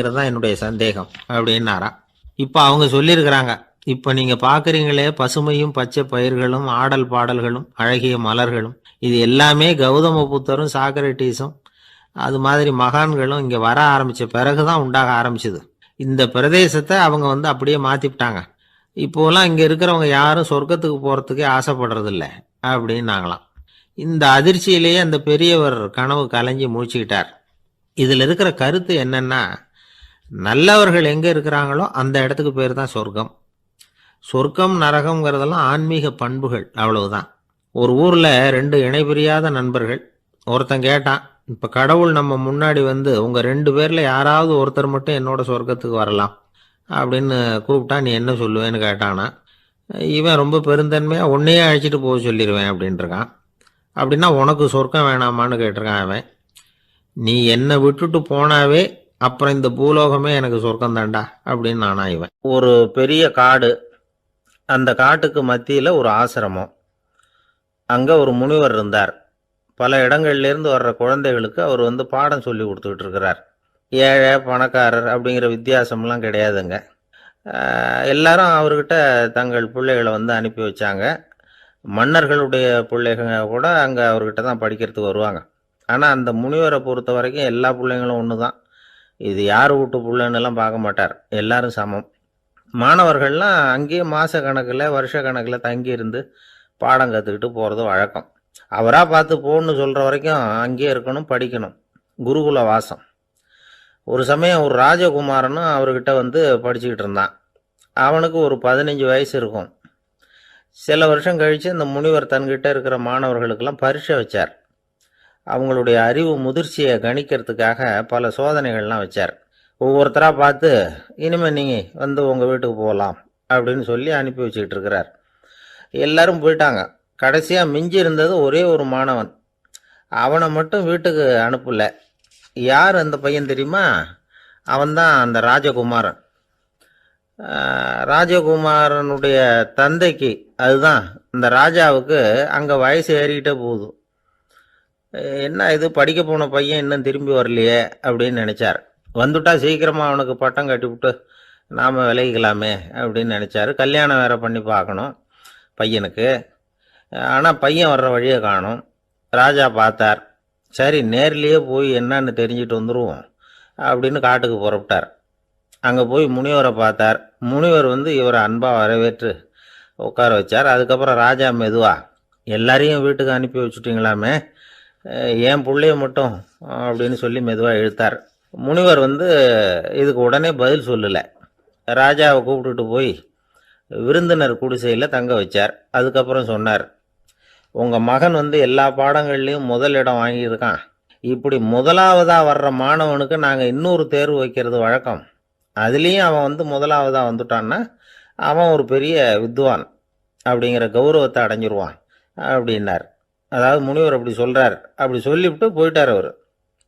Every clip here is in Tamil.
தான் என்னுடைய சந்தேகம் அப்படின்னாராம். இப்போ அவங்க சொல்லியிருக்கிறாங்க, இப்போ நீங்க பார்க்குறீங்களே பசுமையும் பச்சை பயிர்களும் ஆடல் பாடல்களும் அழகிய மலர்களும் இது எல்லாமே கௌதம புத்தரும் சாக்ரட்டிஸும் அது மாதிரி மகான்களும் இங்கே வர ஆரம்பித்த பிறகு தான் உண்டாக ஆரம்பிச்சுது. இந்த பிரதேசத்தை அவங்க அப்படியே மாற்றிவிட்டாங்க. இப்போலாம் இங்கே இருக்கிறவங்க யாரும் சொர்க்கத்துக்கு போகிறதுக்கே ஆசைப்படுறதில்ல அப்படின்னாங்களாம். இந்த அதிர்ச்சியிலேயே அந்த பெரியவர் கனவு கலைஞ்சி முழிச்சுக்கிட்டார். இதில் இருக்கிற கருத்து என்னன்னா, நல்லவர்கள் எங்கே இருக்கிறாங்களோ அந்த இடத்துக்கு பேர் தான் சொர்க்கம். சொர்க்கம் நரகம்ங்கிறதெல்லாம் ஆன்மீக பண்புகள், அவ்வளவுதான். ஒரு ஊரில் 2 இணைபிரியாத நண்பர்கள். ஒருத்தன் கேட்டான், இப்போ கடவுள் நம்ம முன்னாடி உங்கள் 2 பேரில் யாராவது ஒருத்தர் மட்டும் என்னோட சொர்க்கத்துக்கு வரலாம் அப்படின்னு கூப்பிட்டா நீ என்ன சொல்லுவேன்னு கேட்டானா. இவன் ரொம்ப பெருந்தன்மையாக உன்னையே அழைச்சிட்டு போக சொல்லிடுவேன் அப்படின்ட்டுருக்கான். அப்படின்னா உனக்கு சொர்க்கம் வேணாமான்னு கேட்டிருக்கான் அவன். நீ என்னை விட்டுட்டு போனாவே அப்புறம் இந்த பூலோகமே எனக்கு சொர்க்கம் தாண்டா அப்படின்னு நானா இவன். ஒரு பெரிய காடு, அந்த காட்டுக்கு மத்தியில் ஒரு ஆசிரமம். அங்கே ஒரு முனிவர் இருந்தார். பல இடங்கள்லேருந்து வர்ற குழந்தைகளுக்கு அவர் பாடம் சொல்லி கொடுத்துக்கிட்டு இருக்கிறார். ஏழை பணக்காரர் அப்படிங்கிற வித்தியாசம்லாம் கிடையாதுங்க. எல்லாரும் அவர்கிட்ட தங்கள் பிள்ளைகளை அனுப்பி வச்சாங்க. மன்னர்களுடைய பிள்ளைங்க கூட அங்கே அவர்கிட்ட தான் படிக்கிறதுக்கு வருவாங்க. ஆனால் அந்த முனிவரை பொறுத்த வரைக்கும் எல்லா பிள்ளைங்களும் ஒன்று தான். இது யார் வீட்டு பிள்ளைன்னெல்லாம் பார்க்க மாட்டார், எல்லாரும் சமம். மாணவர்கள்லாம் அங்கேயே மாத கணக்கில் வருஷ கணக்கில் தங்கி இருந்து பாடம் கற்றுக்கிட்டு போகிறது வழக்கம். அவராக பார்த்து போன்னு சொல்கிற வரைக்கும் அங்கேயே இருக்கணும், படிக்கணும். குருகுல வாசம். ஒரு சமயம் ஒரு ராஜகுமாரனும் அவர்கிட்ட படிச்சுக்கிட்டு இருந்தான். அவனுக்கு ஒரு 15 வயசு இருக்கும். சில வருஷம் கழித்து இந்த முனிவர் தன்கிட்ட இருக்கிற மாணவர்களுக்கெல்லாம் பரீட்சை வச்சார். அவங்களுடைய அறிவு முதிர்ச்சியை கணிக்கிறதுக்காக பல சோதனைகள்லாம் வச்சார். ஒவ்வொருத்தராக பார்த்து இனிமேல் நீங்கள் உங்கள் வீட்டுக்கு போகலாம் அப்படின்னு சொல்லி அனுப்பி வச்சுக்கிட்டு இருக்கிறார். எல்லாரும் போயிட்டாங்க. கடைசியாக மிஞ்சி இருந்தது ஒரே ஒரு மாணவன். அவனை மட்டும் வீட்டுக்கு அனுப்பலை. யார் அந்த பையன் தெரியுமா? அவன்தான் அந்த ராஜகுமாரன். ராஜகுமாரனுடைய தந்தைக்கு, அதுதான் இந்த ராஜாவுக்கு, அங்கே வயசு ஏறிக்கிட்டே போகுது. என்ன இது படிக்க போன பையன் இன்னும் திரும்பி வரலையே அப்படின்னு நினச்சார். வந்துட்டா சீக்கிரமாக அவனுக்கு பட்டம் கட்டிவிட்டு நாம் விலகிக்கலாமே அப்படின்னு நினச்சார். கல்யாணம் வேறு பண்ணி பார்க்கணும் பையனுக்கு. ஆனால் பையன் வர்ற வழியை காணும். ராஜா பார்த்தார். சரி, நேர்லேயே போய் என்னன்னு தெரிஞ்சுட்டு வந்துடுவோம் அப்படின்னு காட்டுக்கு புறப்பட்டார். அங்கே போய் முனிவரை பார்த்தார். முனிவர் இவரை அன்பாக வரவேற்று உட்கார வச்சார். அதுக்கப்புறம் ராஜா மெதுவா, எல்லாரையும் வீட்டுக்கு அனுப்பி வச்சுட்டிங்களாமே, ஏன் பிள்ளைய மட்டும் அப்படின்னு சொல்லி மெதுவாக இழுத்தார். முனிவர் இதுக்கு உடனே பதில் சொல்லலை. ராஜாவை கூப்பிட்டுட்டு போய் விருந்தினர் குடிசையில் தங்க வச்சார். அதுக்கப்புறம் சொன்னார், உங்கள் மகன் எல்லா பாடங்கள்லேயும் முதலிடம் வாங்கியிருக்கான். இப்படி முதலாவதாக வர்ற மாணவனுக்கு நாங்கள் இன்னொரு தேர்வு வைக்கிறது வழக்கம். அதுலேயும் அவன் முதலாவதாக வந்துட்டான்னா அவன் ஒரு பெரிய வித்வான் அப்படிங்கிற கௌரவத்தை அடைஞ்சிருவான் அப்படின்னார். அதாவது முனிவர் அப்படி சொல்கிறார். அப்படி சொல்லிவிட்டு போயிட்டார் அவர்.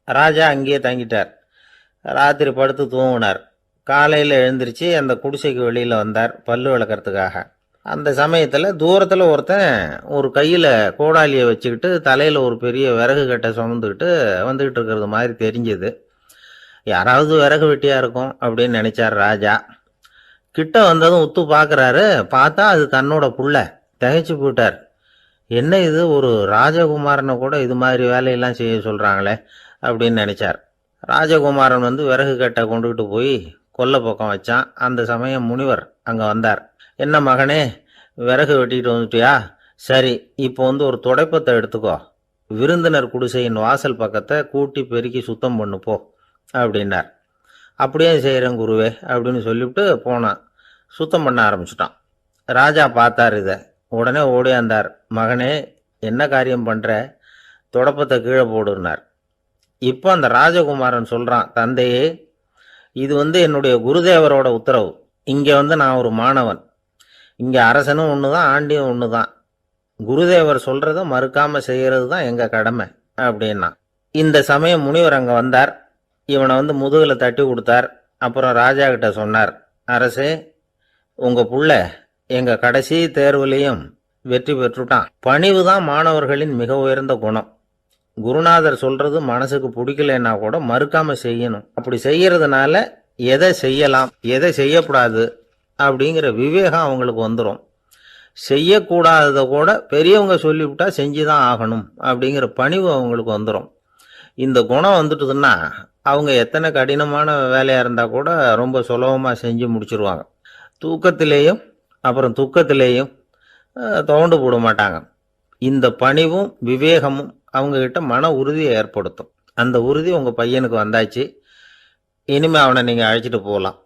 ராஜா அங்கேயே தங்கிட்டார். ராத்திரி படுத்து தூங்கினார். காலையில் எழுந்திரிச்சு அந்த குடிசைக்கு வெளியில் வந்தார் பல்லு விளக்கிறதுக்காக. அந்த சமயத்தில் தூரத்தில் ஒருத்தன் ஒரு கையில் கோடாலியை வச்சுக்கிட்டு தலையில் ஒரு பெரிய விறகு கட்டை சுமந்துக்கிட்டு வந்துக்கிட்டு இருக்கிறது மாதிரி தெரிஞ்சது. யாராவது விறகு வெட்டியாக இருக்கும் அப்படின்னு நினச்சார் ராஜா. கிட்ட வந்ததும் உத்து பார்க்குறாரு. பார்த்தா அது தன்னோட புள்ள. திகைச்சு போயிட்டார். என்ன இது, ஒரு ராஜகுமாரனை கூட இது மாதிரி வேலையெல்லாம் செய்ய சொல்கிறாங்களே அப்படின்னு நினச்சார். ராஜகுமாரன் விறகு கட்டை கொண்டுகிட்டு போய் கொல்லை பக்கம் வச்சான். அந்த சமயம் முனிவர் அங்கே வந்தார். என்ன மகனே, விறகு வெட்டிட்டு வந்துட்டியா? சரி, இப்போ ஒரு துடைப்பத்தை எடுத்துக்கோ, விருந்தினர் குடிசையின் வாசல் பக்கத்தை கூட்டி பெருக்கி சுத்தம் பண்ணு போ அப்படின்னார். அப்படியே செய்கிறேன் குருவே அப்படின்னு சொல்லிவிட்டு போனான். சுத்தம் பண்ண ஆரம்பிச்சிட்டான். ராஜா பார்த்தார் இதை. உடனே ஓடியாந்தார். மகனே, என்ன காரியம் பண்ணுற? துடைப்பத்தை கீழே போடுனார். இப்போ அந்த ராஜகுமாரன் சொல்கிறான், தந்தையே, இது என்னுடைய குருதேவரோட உத்தரவு. இங்கே நான் ஒரு மாணவன். இங்கே அரசனும் ஒன்று தான், ஆண்டியும் ஒன்று தான். குருதேவர் சொல்கிறத மறுக்காமல் செய்கிறது தான் எங்கள் கடமை அப்படின்னா. இந்த சமயம் முனிவர் அங்கே வந்தார். இவனை முதுகில் தட்டி கொடுத்தார். அப்புறம் ராஜா கிட்ட சொன்னார், அரசே, உங்கள் புள்ள எங்கள் கடைசி தேர்வுலேயும் வெற்றி பெற்றுட்டான். பணிவு தான் மாணவர்களின் மிக உயர்ந்த குணம். குருநாதர் சொல்கிறது மனசுக்கு பிடிக்கலைன்னா கூட மறுக்காமல் செய்யணும். அப்படி செய்கிறதுனால எதை செய்யலாம் எதை செய்யக்கூடாது அப்படிங்கிற விவேகம் அவங்களுக்கு வந்துடும். செய்யக்கூடாததை கூட பெரியவங்க சொல்லிவிட்டா செஞ்சு தான் ஆகணும் அப்படிங்கிற பணிவு அவங்களுக்கு வந்துடும். இந்த குணம் வந்துட்டுதுன்னா அவங்க எத்தனை கடினமான வேலையாக இருந்தால் கூட ரொம்ப சுலபமாக செஞ்சு முடிச்சிருவாங்க. தூக்கத்திலேயும் அப்புறம் துக்கத்திலேயும் துவண்டு போட மாட்டாங்க. இந்த பணிவும் விவேகமும் அவங்கக்கிட்ட மன உறுதியை ஏற்படுத்தும். அந்த உறுதி உங்கள் பையனுக்கு வந்தாச்சு. இனிமேல் அவனை நீங்கள் அழைச்சிட்டு போகலாம்.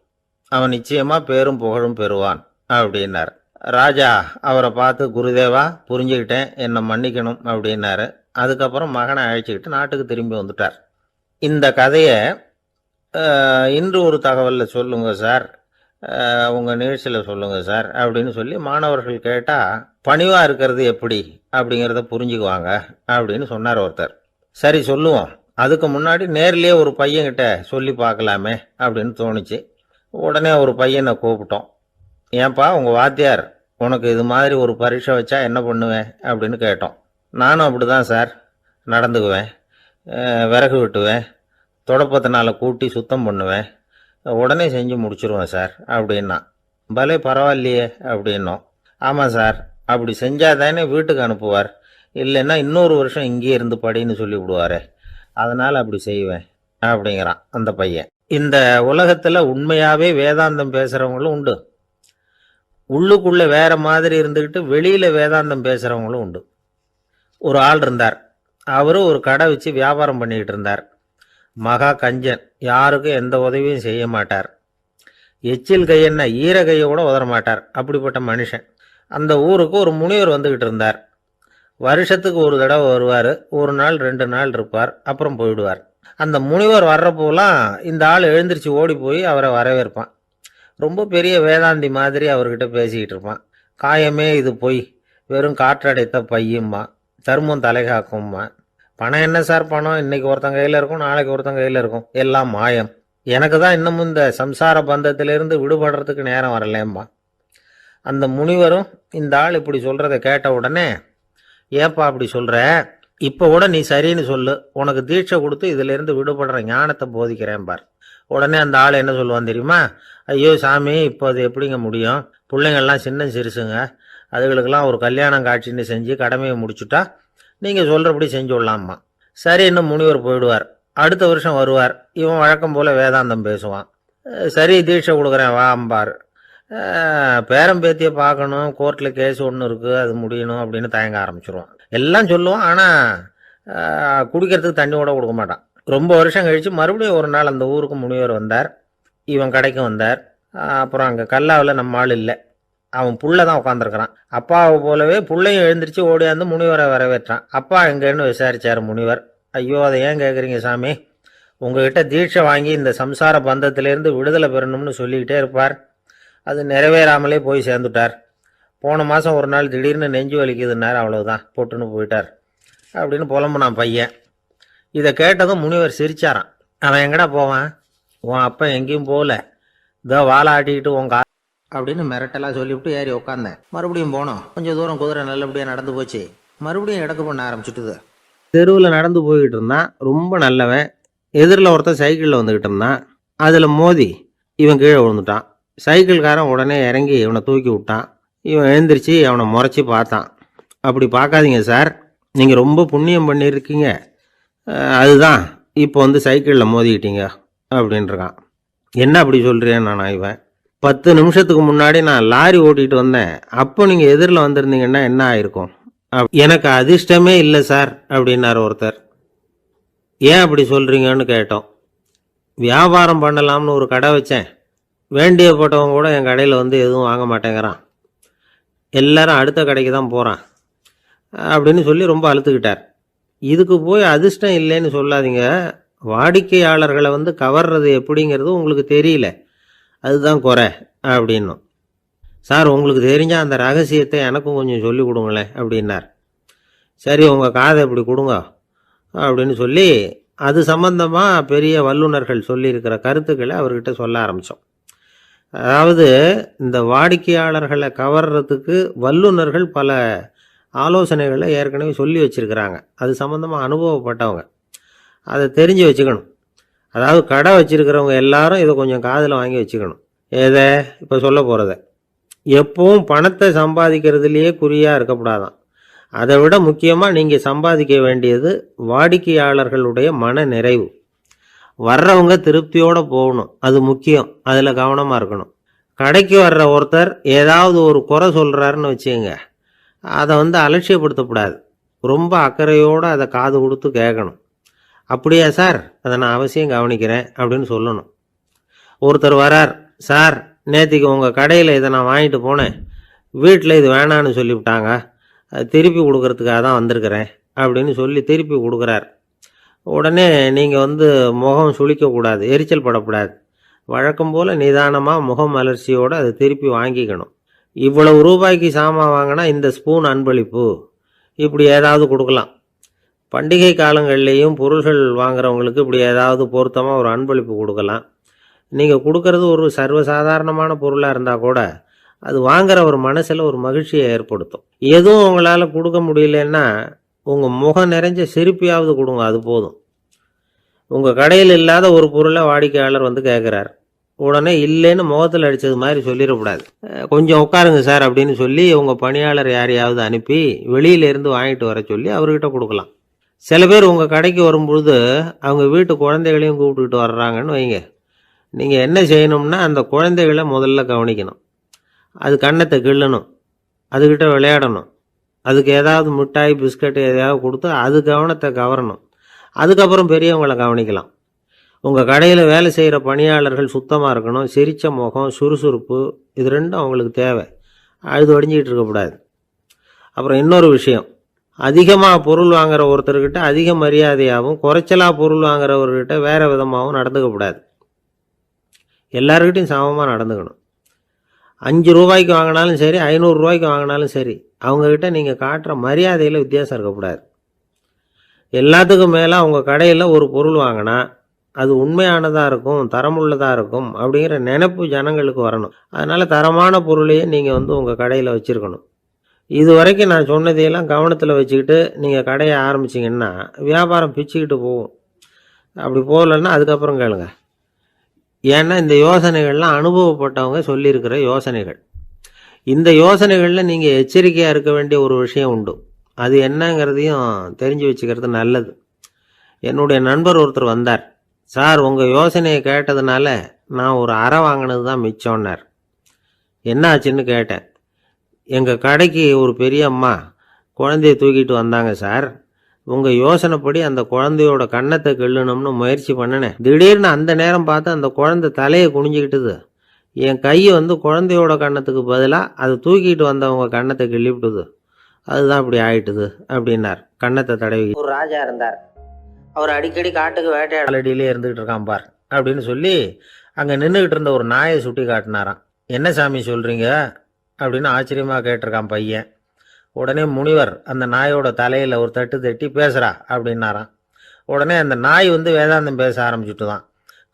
அவன் நிச்சயமாக பேரும் புகழும் பெறுவான் அப்படின்னார். ராஜா அவரை பார்த்து, குருதேவா புரிஞ்சுக்கிட்டேன், என்னை மன்னிக்கணும் அப்படின்னாரு. அதுக்கப்புறம் மகனை அழைச்சிக்கிட்டு நாட்டுக்கு திரும்பி வந்துட்டார். இந்த கதையை இன்று ஒரு தகவலில் சொல்லுங்க சார், உங்கள் நிகழ்ச்சியில் சொல்லுங்க சார் அப்படின்னு சொல்லி மாணவர்கள் கேட்டால் பணிவாக இருக்கிறது எப்படி அப்படிங்கிறத புரிஞ்சுக்குவாங்க அப்படின்னு சொன்னார் ஒருத்தர். சரி சொல்லுவோம், அதுக்கு முன்னாடி நேர்லேயே ஒரு பையன்கிட்ட சொல்லி பார்க்கலாமே அப்படின்னு தோணுச்சு. உடனே ஒரு பையனை கூப்பிட்டோம். ஏன்பா உங்கள் வாத்தியார் உனக்கு இது மாதிரி ஒரு பரீட்சை வச்சா என்ன பண்ணுவேன் அப்படின்னு கேட்டோம். நானும் அப்படி தான் சார் நடந்துக்குவேன், விறகு வெட்டுவேன், தொடப்பத்தினால கூட்டி சுத்தம் பண்ணுவேன், உடனே செஞ்சு முடிச்சிருவேன் சார் அப்படின்னா. பலே பரவாயில்லையே அப்படின்னோம். ஆமாம் சார், அப்படி செஞ்சால் தானே வீட்டுக்கு அனுப்புவார், இல்லைன்னா இன்னொரு வருஷம் இங்கேயே இருந்து படின்னு சொல்லி விடுவார், அதனால் அப்படி செய்வேன் அப்படிங்கிறான் அந்த பையன். இந்த உலகத்தில் உண்மையாகவே வேதாந்தம் பேசுகிறவங்களும் உண்டு, உள்ளுக்குள்ளே வேற மாதிரி இருந்துக்கிட்டு வெளியில் வேதாந்தம் பேசுகிறவங்களும் உண்டு. ஒரு ஆள் இருந்தார். அவரு ஒரு கடை வச்சு வியாபாரம் பண்ணிக்கிட்டு இருந்தார். மகா கஞ்சன், யாருக்கும் எந்த உதவியும் செய்ய மாட்டார். எச்சில் கையென்ன ஈர கையை கூட உதற மாட்டார். அப்படிப்பட்ட மனுஷன். அந்த ஊருக்கு ஒரு முனிவர் வந்துக்கிட்டு இருந்தார். வருஷத்துக்கு ஒரு தடவை வருவார். ஒரு நாள் 2 நாள் இருப்பார், அப்புறம் போயிடுவார். அந்த முனிவர் வர்றப்போலாம் இந்த ஆள் எழுந்திரிச்சு ஓடி போய் அவரை வரவேற்பான். ரொம்ப பெரிய வேதாந்தி மாதிரி அவர்கிட்ட பேசிக்கிட்டு இருப்பான். காயமே இது பொய், வெறும் காற்றடைத்த பையும்மா, தர்மம் தலைகாக்கும்மா. பணம் என்ன சார் பணம், இன்னைக்கு ஒருத்தன் கையில் இருக்கும், நாளைக்கு ஒருத்தன் கையில் இருக்கும், எல்லாம் மாயம். எனக்கு தான் இன்னமும் இந்த சம்சார பந்தத்திலிருந்து விடுபடுறதுக்கு நேரம் வரலேம்மா. அந்த முனிவரும் இந்த ஆள் இப்படி சொல்கிறத கேட்ட உடனே, ஏப்பா அப்படி சொல்கிற, இப்போ கூட நீ சரின்னு சொல்லு, உனக்கு தீட்சை கொடுத்து இதிலேருந்து விடுபடுற ஞானத்தை போதிக்கிறேன் பார். உடனே அந்த ஆள் என்ன சொல்லுவான் தெரியுமா? ஐயோ சாமி, இப்போ அது எப்படிங்க முடியும், பிள்ளைங்கள்லாம் சின்ன சிறுசுங்க, அதுகளுக்கெல்லாம் ஒரு கல்யாணம் காட்சின்னு செஞ்சு கடமையை முடிச்சுட்டா நீங்கள் சொல்கிறபடி செஞ்சு விடலாமா. சரி, இன்னும் முனிவர் போயிடுவார். அடுத்த வருஷம் வருவார். இவன் வழக்கம் போல் வேதாந்தம் பேசுவான். சரி தீட்சை கொடுக்குறேன் வா அம்பார். பேரம்பேத்தியை பார்க்கணும், கோர்ட்டில் கேஸ் ஒன்று இருக்குது, அது முடியணும் அப்படின்னு தயங்க ஆரம்பிச்சிருவான். எல்லாம் சொல்லுவான், ஆனால் குடிக்கிறதுக்கு தண்ணி கூட கொடுக்க மாட்டான். ரொம்ப வருஷம் கழித்து மறுபடியும் ஒரு நாள் அந்த ஊருக்கு முனிவர் வந்தார். இவன் கடைக்கு வந்தார். அப்புறம் அங்கே கல்லாவில் நம்ம ஆள் இல்லை, அவன் புள்ள தான் உட்காந்துருக்கிறான். அப்பாவை போலவே புள்ளையும் எழுந்திரிச்சு ஓடியாந்து முனிவரை வரவேற்றான். அப்பா எங்கன்னு விசாரிச்சார் முனிவர். ஐயோ அதை ஏன் கேட்குறீங்க சாமி, உங்ககிட்ட தீட்சை வாங்கி இந்த சம்சார பந்தத்திலேருந்து விடுதலை பெறணும்னு சொல்லிக்கிட்டே இருப்பார், அது நிறைவேறாமலே போய் சேர்ந்துட்டார். போன மாதம் ஒரு நாள் திடீர்னு நெஞ்சு வலிக்குதுன்னார், அவ்வளவுதான் போட்டுன்னு போயிட்டார் அப்படின்னு புலம்புனான் பையன். இதை கேட்டதும் முனிவர் சிரிச்சாரான். அவன் எங்கடா போவான், உன் அப்பா எங்கேயும் போகல, இதோ வாழை ஆட்டிக்கிட்டு உன் கா அப்படின்னு மிரட்டெல்லாம் சொல்லிவிட்டு ஏறி உட்காந்தேன். மறுபடியும் போனோம். கொஞ்சம் தூரம் குதிரை நல்லபடியாக நடந்து போச்சு. மறுபடியும் இடக்கு பண்ண ஆரம்பிச்சுட்டுது. தெருவில் நடந்து போய்கிட்டு இருந்தான், ரொம்ப நல்லவன். எதிரில் ஒருத்தன் சைக்கிளில் வந்துக்கிட்டு இருந்தான். அதில் மோதி இவன் கீழே விழுந்துட்டான். சைக்கிள்காரன் உடனே இறங்கி இவனை தூக்கி விட்டான். இவன் எழுந்திரிச்சு அவனை முறைச்சி பார்த்தான். அப்படி பார்க்காதீங்க சார், நீங்கள் ரொம்ப புண்ணியம் பண்ணியிருக்கீங்க, அதுதான் இப்போ வந்து சைக்கிளில் மோதிக்கிட்டீங்க அப்படின்றான். என்ன அப்படி சொல்கிறேன் நான்? இவன் 10 நிமிஷத்துக்கு முன்னாடி நான் லாரி ஓட்டிகிட்டு வந்தேன், அப்போ நீங்கள் எதிரில் வந்திருந்தீங்கன்னா என்ன ஆயிருக்கும்? எனக்கு அதிர்ஷ்டமே இல்லை சார் அப்படின்னார் ஒருத்தர். ஏன் அப்படி சொல்கிறீங்கன்னு கேட்டோம். வியாபாரம் பண்ணலாம்னு ஒரு கடை வச்சேன், வேண்டியப்பட்டவங்க கூட என் கடையில் வந்து எதுவும் வாங்க மாட்டேங்கிறான், எல்லாரும் அடுத்த கடைக்கு தான் போகிறான் அப்படின்னு சொல்லி ரொம்ப அழுத்துக்கிட்டார். இதுக்கு போய் அதிர்ஷ்டம் இல்லைன்னு சொல்லாதீங்க, வாடிக்கையாளர்களை வந்து கவர்றது எப்படிங்கிறது உங்களுக்கு தெரியல, அதுதான் குறை அப்படின்னும். சார் உங்களுக்கு தெரிஞ்சால் அந்த ரகசியத்தை எனக்கும் கொஞ்சம் சொல்லி கொடுங்களேன் அப்படின்னார். சரி உங்கள் காதை இப்படி கொடுங்க அப்படின்னு சொல்லி அது சம்பந்தமாக பெரிய வல்லுநர்கள் சொல்லியிருக்கிற கருத்துக்களை அவர்கிட்ட சொல்ல ஆரம்பித்தோம். அதாவது இந்த வாடிக்கையாளர்களை கவர்றதுக்கு வல்லுநர்கள் பல ஆலோசனைகளை ஏற்கனவே சொல்லி வச்சுருக்கிறாங்க. அது சம்மந்தமாக அனுபவப்பட்டவங்க, அதை தெரிஞ்சு வச்சுக்கணும். அதாவது கடை வச்சுருக்கிறவங்க எல்லாரும் இதை கொஞ்சம் காதில் வாங்கி வச்சுக்கணும். எதை இப்போ சொல்ல போகிறத, எப்பவும் பணத்தை சம்பாதிக்கிறதுலையே குறியாக இருக்கக்கூடாதான். அதை விட முக்கியமாக நீங்கள் சம்பாதிக்க வேண்டியது வாடிக்கையாளர்களுடைய மன நிறைவு. வர்றவங்க திருப்தியோடு போகணும், அது முக்கியம். அதில் கவனமாக இருக்கணும். கடைக்கு வர்ற ஒருத்தர் ஏதாவது ஒரு குறை சொல்கிறாருன்னு வச்சுக்கோங்க, அதை அலட்சியப்படுத்தக்கூடாது. ரொம்ப அக்கறையோடு அதை காது கொடுத்து கேட்கணும். அப்படியா சார், அதை நான் அவசியம் கவனிக்கிறேன் அப்படின்னு சொல்லணும். ஒருத்தர் வரார், சார் நேற்றுக்கு உங்கள் கடையில் இதை நான் வாங்கிட்டு போனேன், வீட்டில் இது வேணான்னு சொல்லிவிட்டாங்க, அது திருப்பி கொடுக்கறதுக்காக தான் வந்திருக்கிறேன் அப்படின்னு சொல்லி திருப்பி கொடுக்குறார். உடனே நீங்கள் முகம் சுளிக்கக்கூடாது, எரிச்சல் படக்கூடாது. வழக்கம் போல் நிதானமாக முகம் அலர்ச்சியோடு அதை திருப்பி வாங்கிக்கணும். இவ்வளவு ரூபாய்க்கு சாமான் வாங்கினா இந்த ஸ்பூன் அன்பளிப்பு, இப்படி ஏதாவது கொடுக்கலாம். பண்டிகை காலங்கள்லேயும் பொருள்கள் வாங்குறவங்களுக்கு இப்படி ஏதாவது பொருத்தமாக ஒரு அன்பளிப்பு கொடுக்கலாம். நீங்கள் கொடுக்கறது ஒரு சர்வசாதாரணமான பொருளாக இருந்தால் கூட அது வாங்குற ஒரு மனசில் ஒரு மகிழ்ச்சியை ஏற்படுத்தும். எதுவும் உங்களால் கொடுக்க முடியலன்னா உங்கள் முகம் நிறைஞ்ச சிரிப்பையாவது கொடுங்க, அது போதும். உங்கள் கடையில் இல்லாத ஒரு பொருளை வாடிக்கையாளர் கேட்குறார், உடனே இல்லைன்னு முகத்தில் அடித்தது மாதிரி சொல்லிடக்கூடாது. கொஞ்சம் உட்காருங்க சார் அப்படின்னு சொல்லி உங்கள் பணியாளர் யாரையாவது அனுப்பி வெளியிலேருந்து வாங்கிட்டு வர சொல்லி அவர்கிட்ட கொடுக்கலாம். சில பேர் உங்கள் கடைக்கு வரும்பொழுது அவங்க வீட்டு குழந்தைகளையும் கூப்பிட்டுக்கிட்டு வர்றாங்கன்னு வைங்க. நீங்கள் என்ன செய்யணும்னா அந்த குழந்தைகளை முதல்ல கவனிக்கணும். அது கன்னத்தை கிள்ளணும், அதுக்கிட்ட விளையாடணும், அதுக்கு ஏதாவது மிட்டாய் பிஸ்கட் எதையாவது கொடுத்து அது கவனத்தை கவரணும். அதுக்கப்புறம் பெரியவங்களை கவனிக்கலாம். உங்கள் கடையில் வேலை செய்கிற பணியாளர்கள் சுத்தமாக இருக்கணும், சிரித்த முகம், சுறுசுறுப்பு, இது ரெண்டும் அவங்களுக்கு தேவை. அழுது ஒடிஞ்சிக்கிட்டு இருக்கக்கூடாது. அப்புறம் இன்னொரு விஷயம், அதிகமாக பொருள் வாங்குகிற ஒருத்தர்கிட்ட அதிக மரியாதையாகவும் குறைச்சலாக பொருள் வாங்குறவர்கிட்ட வேறு விதமாகவும் நடந்துக்கக்கூடாது. எல்லாருக்கிட்டையும் சமமாக நடந்துக்கணும். 5 ரூபாய்க்கு வாங்கினாலும் சரி, 500 ரூபாய்க்கு வாங்கினாலும் சரி, அவங்கக்கிட்ட நீங்கள் காட்டுற மரியாதையில் வித்தியாசம் இருக்கக்கூடாது. எல்லாத்துக்கும் மேலே உங்கள் கடையில் ஒரு பொருள் வாங்கினா அது உண்மையானதாக இருக்கும், தரமுள்ளதாக இருக்கும் அப்படிங்கிற நினைப்பு ஜனங்களுக்கு வரணும். அதனால் தரமான பொருளையே நீங்கள் உங்கள் கடையில் வச்சுருக்கணும். இது வரைக்கும் நான் சொன்னதையெல்லாம் கவனத்தில் வச்சுக்கிட்டு நீங்கள் கடையை ஆரம்பிச்சிங்கன்னா வியாபாரம் பிச்சுக்கிட்டு போகும். அப்படி போகலன்னா அதுக்கப்புறம் கேளுங்க. ஏன்னா இந்த யோசனைகள்லாம் அனுபவப்பட்டவங்க சொல்லியிருக்கிற யோசனைகள். இந்த யோசனைகளில் நீங்கள் எச்சரிக்கையாக இருக்க வேண்டிய ஒரு விஷயம் உண்டு. அது என்னங்கிறதையும் தெரிஞ்சு வச்சுக்கிறது நல்லது. என்னுடைய நண்பர் ஒருத்தர் வந்தார். சார், உங்கள் யோசனையை கேட்டதுனால நான் ஒரு அறை வாங்கினது தான் மிச்சம்னார். என்ன ஆச்சுன்னு கேட்டேன். எங்கள் கடைக்கு ஒரு பெரிய அம்மா குழந்தைய தூக்கிட்டு வந்தாங்க சார். உங்கள் யோசனைப்படி அந்த குழந்தையோட கன்னத்தை கிள்ளணும்னு முயற்சி பண்ணினேன். திடீர்னு அந்த நேரம் பார்த்து அந்த குழந்தை தலையை குனிஞ்சிக்கிட்டுது. என் கை குழந்தையோட கன்னத்துக்கு பதிலாக அதை தூக்கிட்டு வந்தவங்க கன்னத்தை கிள்ளிவிட்டுது. அதுதான் இப்படி ஆயிட்டுது அப்படின்னார். கன்னத்தை தடவி. ஒரு ராஜா இருந்தார். அவர் அடிக்கடி காட்டுக்கு வேட்டையாடலடியிலே இருந்துகிட்டு இருக்கான் பார் அப்படின்னு சொல்லி அங்கே நின்றுக்கிட்டு இருந்த ஒரு நாயை சுட்டி காட்டினாராம். என்ன சாமி சொல்கிறீங்க அப்படின்னு ஆச்சரியமாக கேட்டிருக்கான் பையன். உடனே முனிவர் அந்த நாயோட தலையில் ஒரு தட்டு தட்டி பேசுகிறா அப்படின்னாராம். உடனே அந்த நாய் வேதாந்தம் பேச ஆரம்பிச்சுட்டு தான்.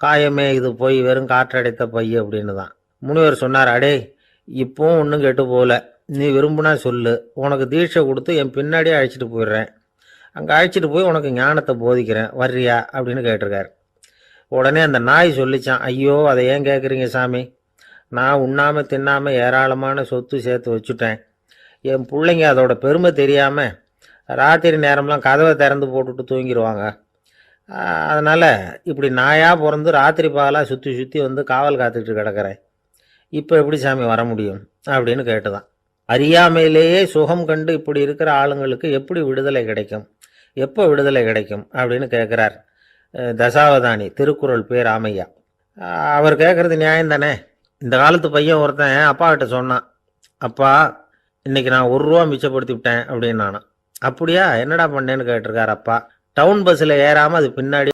காயமே இது போய் வெறும் காற்றடைத்த பைய அப்படின்னு தான். முனிவர் சொன்னார், அடே இப்போவும் ஒன்றும் கெட்டு போகல, நீ விரும்புனா சொல்லு, உனக்கு தீட்சை கொடுத்து என் பின்னாடியே அழைச்சிட்டு போயிடுறேன், அங்கே அழைச்சிட்டு போய் உனக்கு ஞானத்தை போதிக்கிறேன், வர்றியா அப்படின்னு கேட்டிருக்காரு. உடனே அந்த நாய் சொல்லிச்சான், ஐயோ அதை ஏன் கேட்குறீங்க சாமி, நான் உண்ணாமல் தின்னாமல் ஏராளமான சொத்து சேர்த்து வச்சுட்டேன். என் பிள்ளைங்க அதோட பெருமை தெரியாமல் ராத்திரி நேரம்லாம் கதவை திறந்து போட்டுட்டு தூங்கிடுவாங்க. அதனால் இப்படி நாயாக பிறந்து ராத்திரி பகலாக சுற்றி சுற்றி காவல் காத்துக்கிட்டு கிடக்கிறேன். இப்போ எப்படி சாமி வர முடியும் அப்படின்னு கேட்டுதான். அறியாமையிலேயே சுகம் கண்டு இப்படி இருக்கிற ஆளுங்களுக்கு எப்படி விடுதலை கிடைக்கும், எப்போ விடுதலை கிடைக்கும் அப்படின்னு கேட்குறார் தசாவதானி, திருக்குறள் பேர் ராமையா. அவர் கேட்குறது நியாயம் தானே. இந்த காலத்து பையன் ஒருத்தன் அப்பா கிட்ட சொன்னான், அப்பா இன்னைக்கு நான் 1 ரூபா மிச்சப்படுத்தி விட்டேன் அப்படின்னு. நானும் அப்படியா, என்னடா பண்ணேன்னு கேட்டிருக்கார் அப்பா. டவுன் பஸ்ஸில் ஏறாமல் அது பின்னாடி.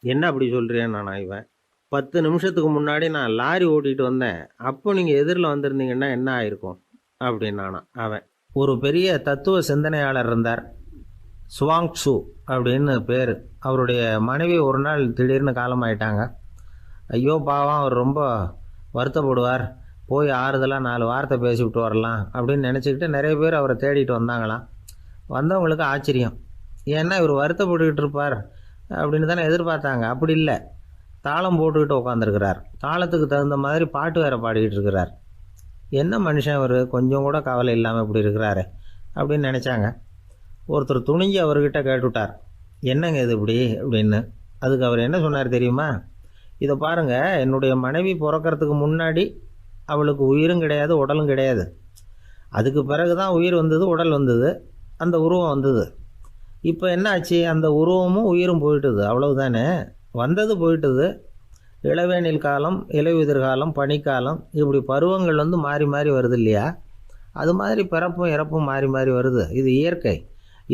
என்ன அப்படி சொல்கிறேன்னு நான் இவன் 10 நிமிஷத்துக்கு முன்னாடி நான் லாரி ஓட்டிகிட்டு வந்தேன், அப்போ நீங்கள் எதிரில் வந்திருந்தீங்கன்னா என்ன ஆயிருக்கும் அப்படின்னு நானும். அவன் ஒரு பெரிய தத்துவ சிந்தனையாளர் இருந்தார், சுவாங்சு அப்படின்னு பேர். அவருடைய மனைவி ஒரு நாள் திடீர்னு காலமாயிட்டாங்க. ஐயோ பாவம், அவர் ரொம்ப வருத்தப்படுவார், போய் ஆறுதலாக 4 வார்த்தை பேசிவிட்டு வரலாம் அப்படின்னு நினச்சிக்கிட்டு நிறைய பேர் அவரை தேடிட்டு வந்தாங்களாம். வந்தவங்களுக்கு ஆச்சரியம், ஏன்னா இவர் வருத்தப்பட்டுக்கிட்டு இருப்பார் அப்படின்னு தானே எதிர்பார்த்தாங்க. அப்படி இல்லை, தாளம் போட்டுக்கிட்டு உட்காந்துருக்கிறார். தாளத்துக்கு தகுந்த மாதிரி பாட்டு வேறு பாடிக்கிட்டு இருக்கிறார். என்ன மனுஷன் அவர், கொஞ்சம் கூட கவலை இல்லாமல் இப்படி இருக்கிறாரு அப்படின்னு நினச்சாங்க. ஒருத்தர் துணிஞ்சு அவர்கிட்ட கேட்டுவிட்டார், என்னங்க இது இப்படி அப்படின்னு. அதுக்கு அவர் என்ன சொன்னார் தெரியுமா? இதை பாருங்கள், என்னுடைய மனைவி பிறக்கிறதுக்கு முன்னாடி அவளுக்கு உயிரும் கிடையாது, உடலும் கிடையாது. அதுக்கு பிறகு தான் உயிர் வந்தது, உடல் வந்தது, அந்த உருவம் வந்தது. இப்போ என்ன ஆச்சு? அந்த உருவமும் உயிரும் போயிட்டுது, அவ்வளவுதானே. வந்தது போயிட்டுது. இளவேனில் காலம், இலையுதிர் காலம், பனிக்காலம், இப்படி பருவங்கள் மாறி மாறி வருது இல்லையா? அது மாதிரி பிறப்பும் இறப்பும் மாறி மாறி வருது. இது இயற்கை.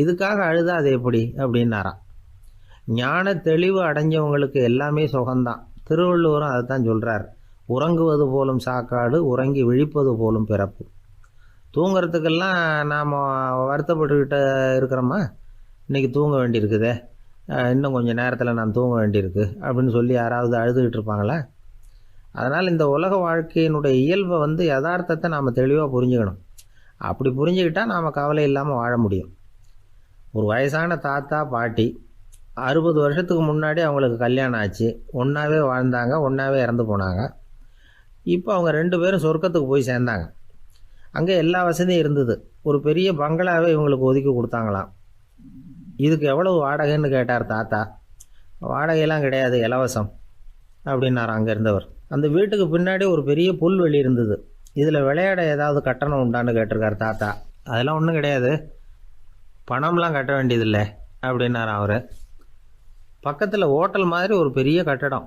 இதுக்காக அழுதா அது எப்படி அப்படின்னாராம். ஞான தெளிவு அடைஞ்சவங்களுக்கு எல்லாமே சுகம்தான். திருவள்ளுவரும் அதை தான் சொல்கிறார். உறங்குவது போலும் சாக்காடு, உறங்கி விழிப்பது போலும் பிறப்பு. தூங்கிறதுக்கெல்லாம் நாம் வருத்தப்பட்டுக்கிட்ட இருக்கிறோமா? இன்றைக்கி தூங்க வேண்டியிருக்குதே, இன்னும் கொஞ்சம் நேரத்தில் நான் தூங்க வேண்டியிருக்கு அப்படின்னு சொல்லி யாராவது அழுதுகிட்டு இருப்பாங்களா? அதனால் இந்த உலக வாழ்க்கையினுடைய இயல்பை யதார்த்தத்தை நாம் தெளிவாக புரிஞ்சுக்கணும். அப்படி புரிஞ்சுக்கிட்டால் நாம் கவலை இல்லாமல் வாழ முடியும். ஒரு வயசான தாத்தா பாட்டி 60 வருஷத்துக்கு முன்னாடி அவங்களுக்கு கல்யாணம் ஆச்சு. ஒன்றாவே வாழ்ந்தாங்க, ஒன்றாவே இறந்து போனாங்க. இப்போ அவங்க 2 பேரும் சொர்க்கத்துக்கு போய் சேர்ந்தாங்க. அங்கே எல்லா வசதியும் இருந்தது. ஒரு பெரிய பங்களாவே இவங்களுக்கு ஒதுக்கி கொடுத்தாங்களாம். இதுக்கு எவ்வளவு வாடகைன்னு கேட்டார் தாத்தா. வாடகையெல்லாம் கிடையாது, இலவசம் அப்படின்னார் அங்கே இருந்தவர். அந்த வீட்டுக்கு பின்னாடி ஒரு பெரிய புல்வெளி இருந்தது. இதில் விளையாட ஏதாவது கட்டணம் உண்டான்னு கேட்டிருக்கார் தாத்தா. அதெல்லாம் ஒன்றும் கிடையாது, பணம்லாம் கட்ட வேண்டியதில்லை அப்படின்னார் அவர். பக்கத்தில் ஹோட்டல் மாதிரி ஒரு பெரிய கட்டடம்,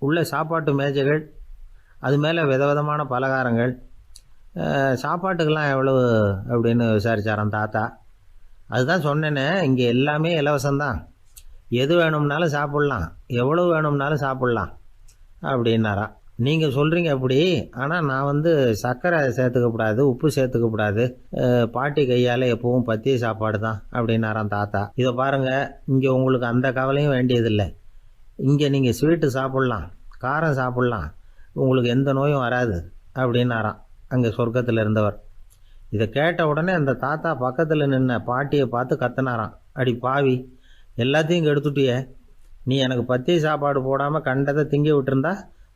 உள்ள சாப்பாட்டு மேஜைகள், அது மேலே விதவிதமான பலகாரங்கள். சாப்பாட்டுக்கெல்லாம் எவ்வளவு அப்படின்னு விசாரித்தாராம் தாத்தா. அதுதான் சொன்னேனே, இங்கே எல்லாமே இலவசம்தான். எது வேணும்னாலும் சாப்பிட்லாம், எவ்வளவு வேணும்னாலும் சாப்பிட்லாம் அப்படின்னாராம். நீங்கள் சொல்கிறீங்க அப்படி, ஆனால் நான் சர்க்கரை சேர்த்துக்கக்கூடாது, உப்பு சேர்த்துக்கக்கூடாது, பாட்டி கையால் எப்பவும் பத்திய சாப்பாடு தான் அப்படின்னாராம் தாத்தா. இதை பாருங்கள், இங்கே உங்களுக்கு அந்த கவலையும் வேண்டியதில்லை. இங்கே நீங்கள் ஸ்வீட்டு சாப்பிட்லாம், காரம் சாப்பிட்லாம், உங்களுக்கு எந்த நோயும் வராது அப்படின்னாராம் அங்கே சொர்க்கத்தில் இருந்தவர். இதை கேட்ட உடனே அந்த தாத்தா பக்கத்தில் நின்ன பாட்டியை பார்த்து கத்தினாராம், அடி பாவி, எல்லாத்தையும் கெடுத்துட்டியே, நீ எனக்கு பத்திய சாப்பாடு போடாமல் கண்டதை திங்க விட்டுருந்தா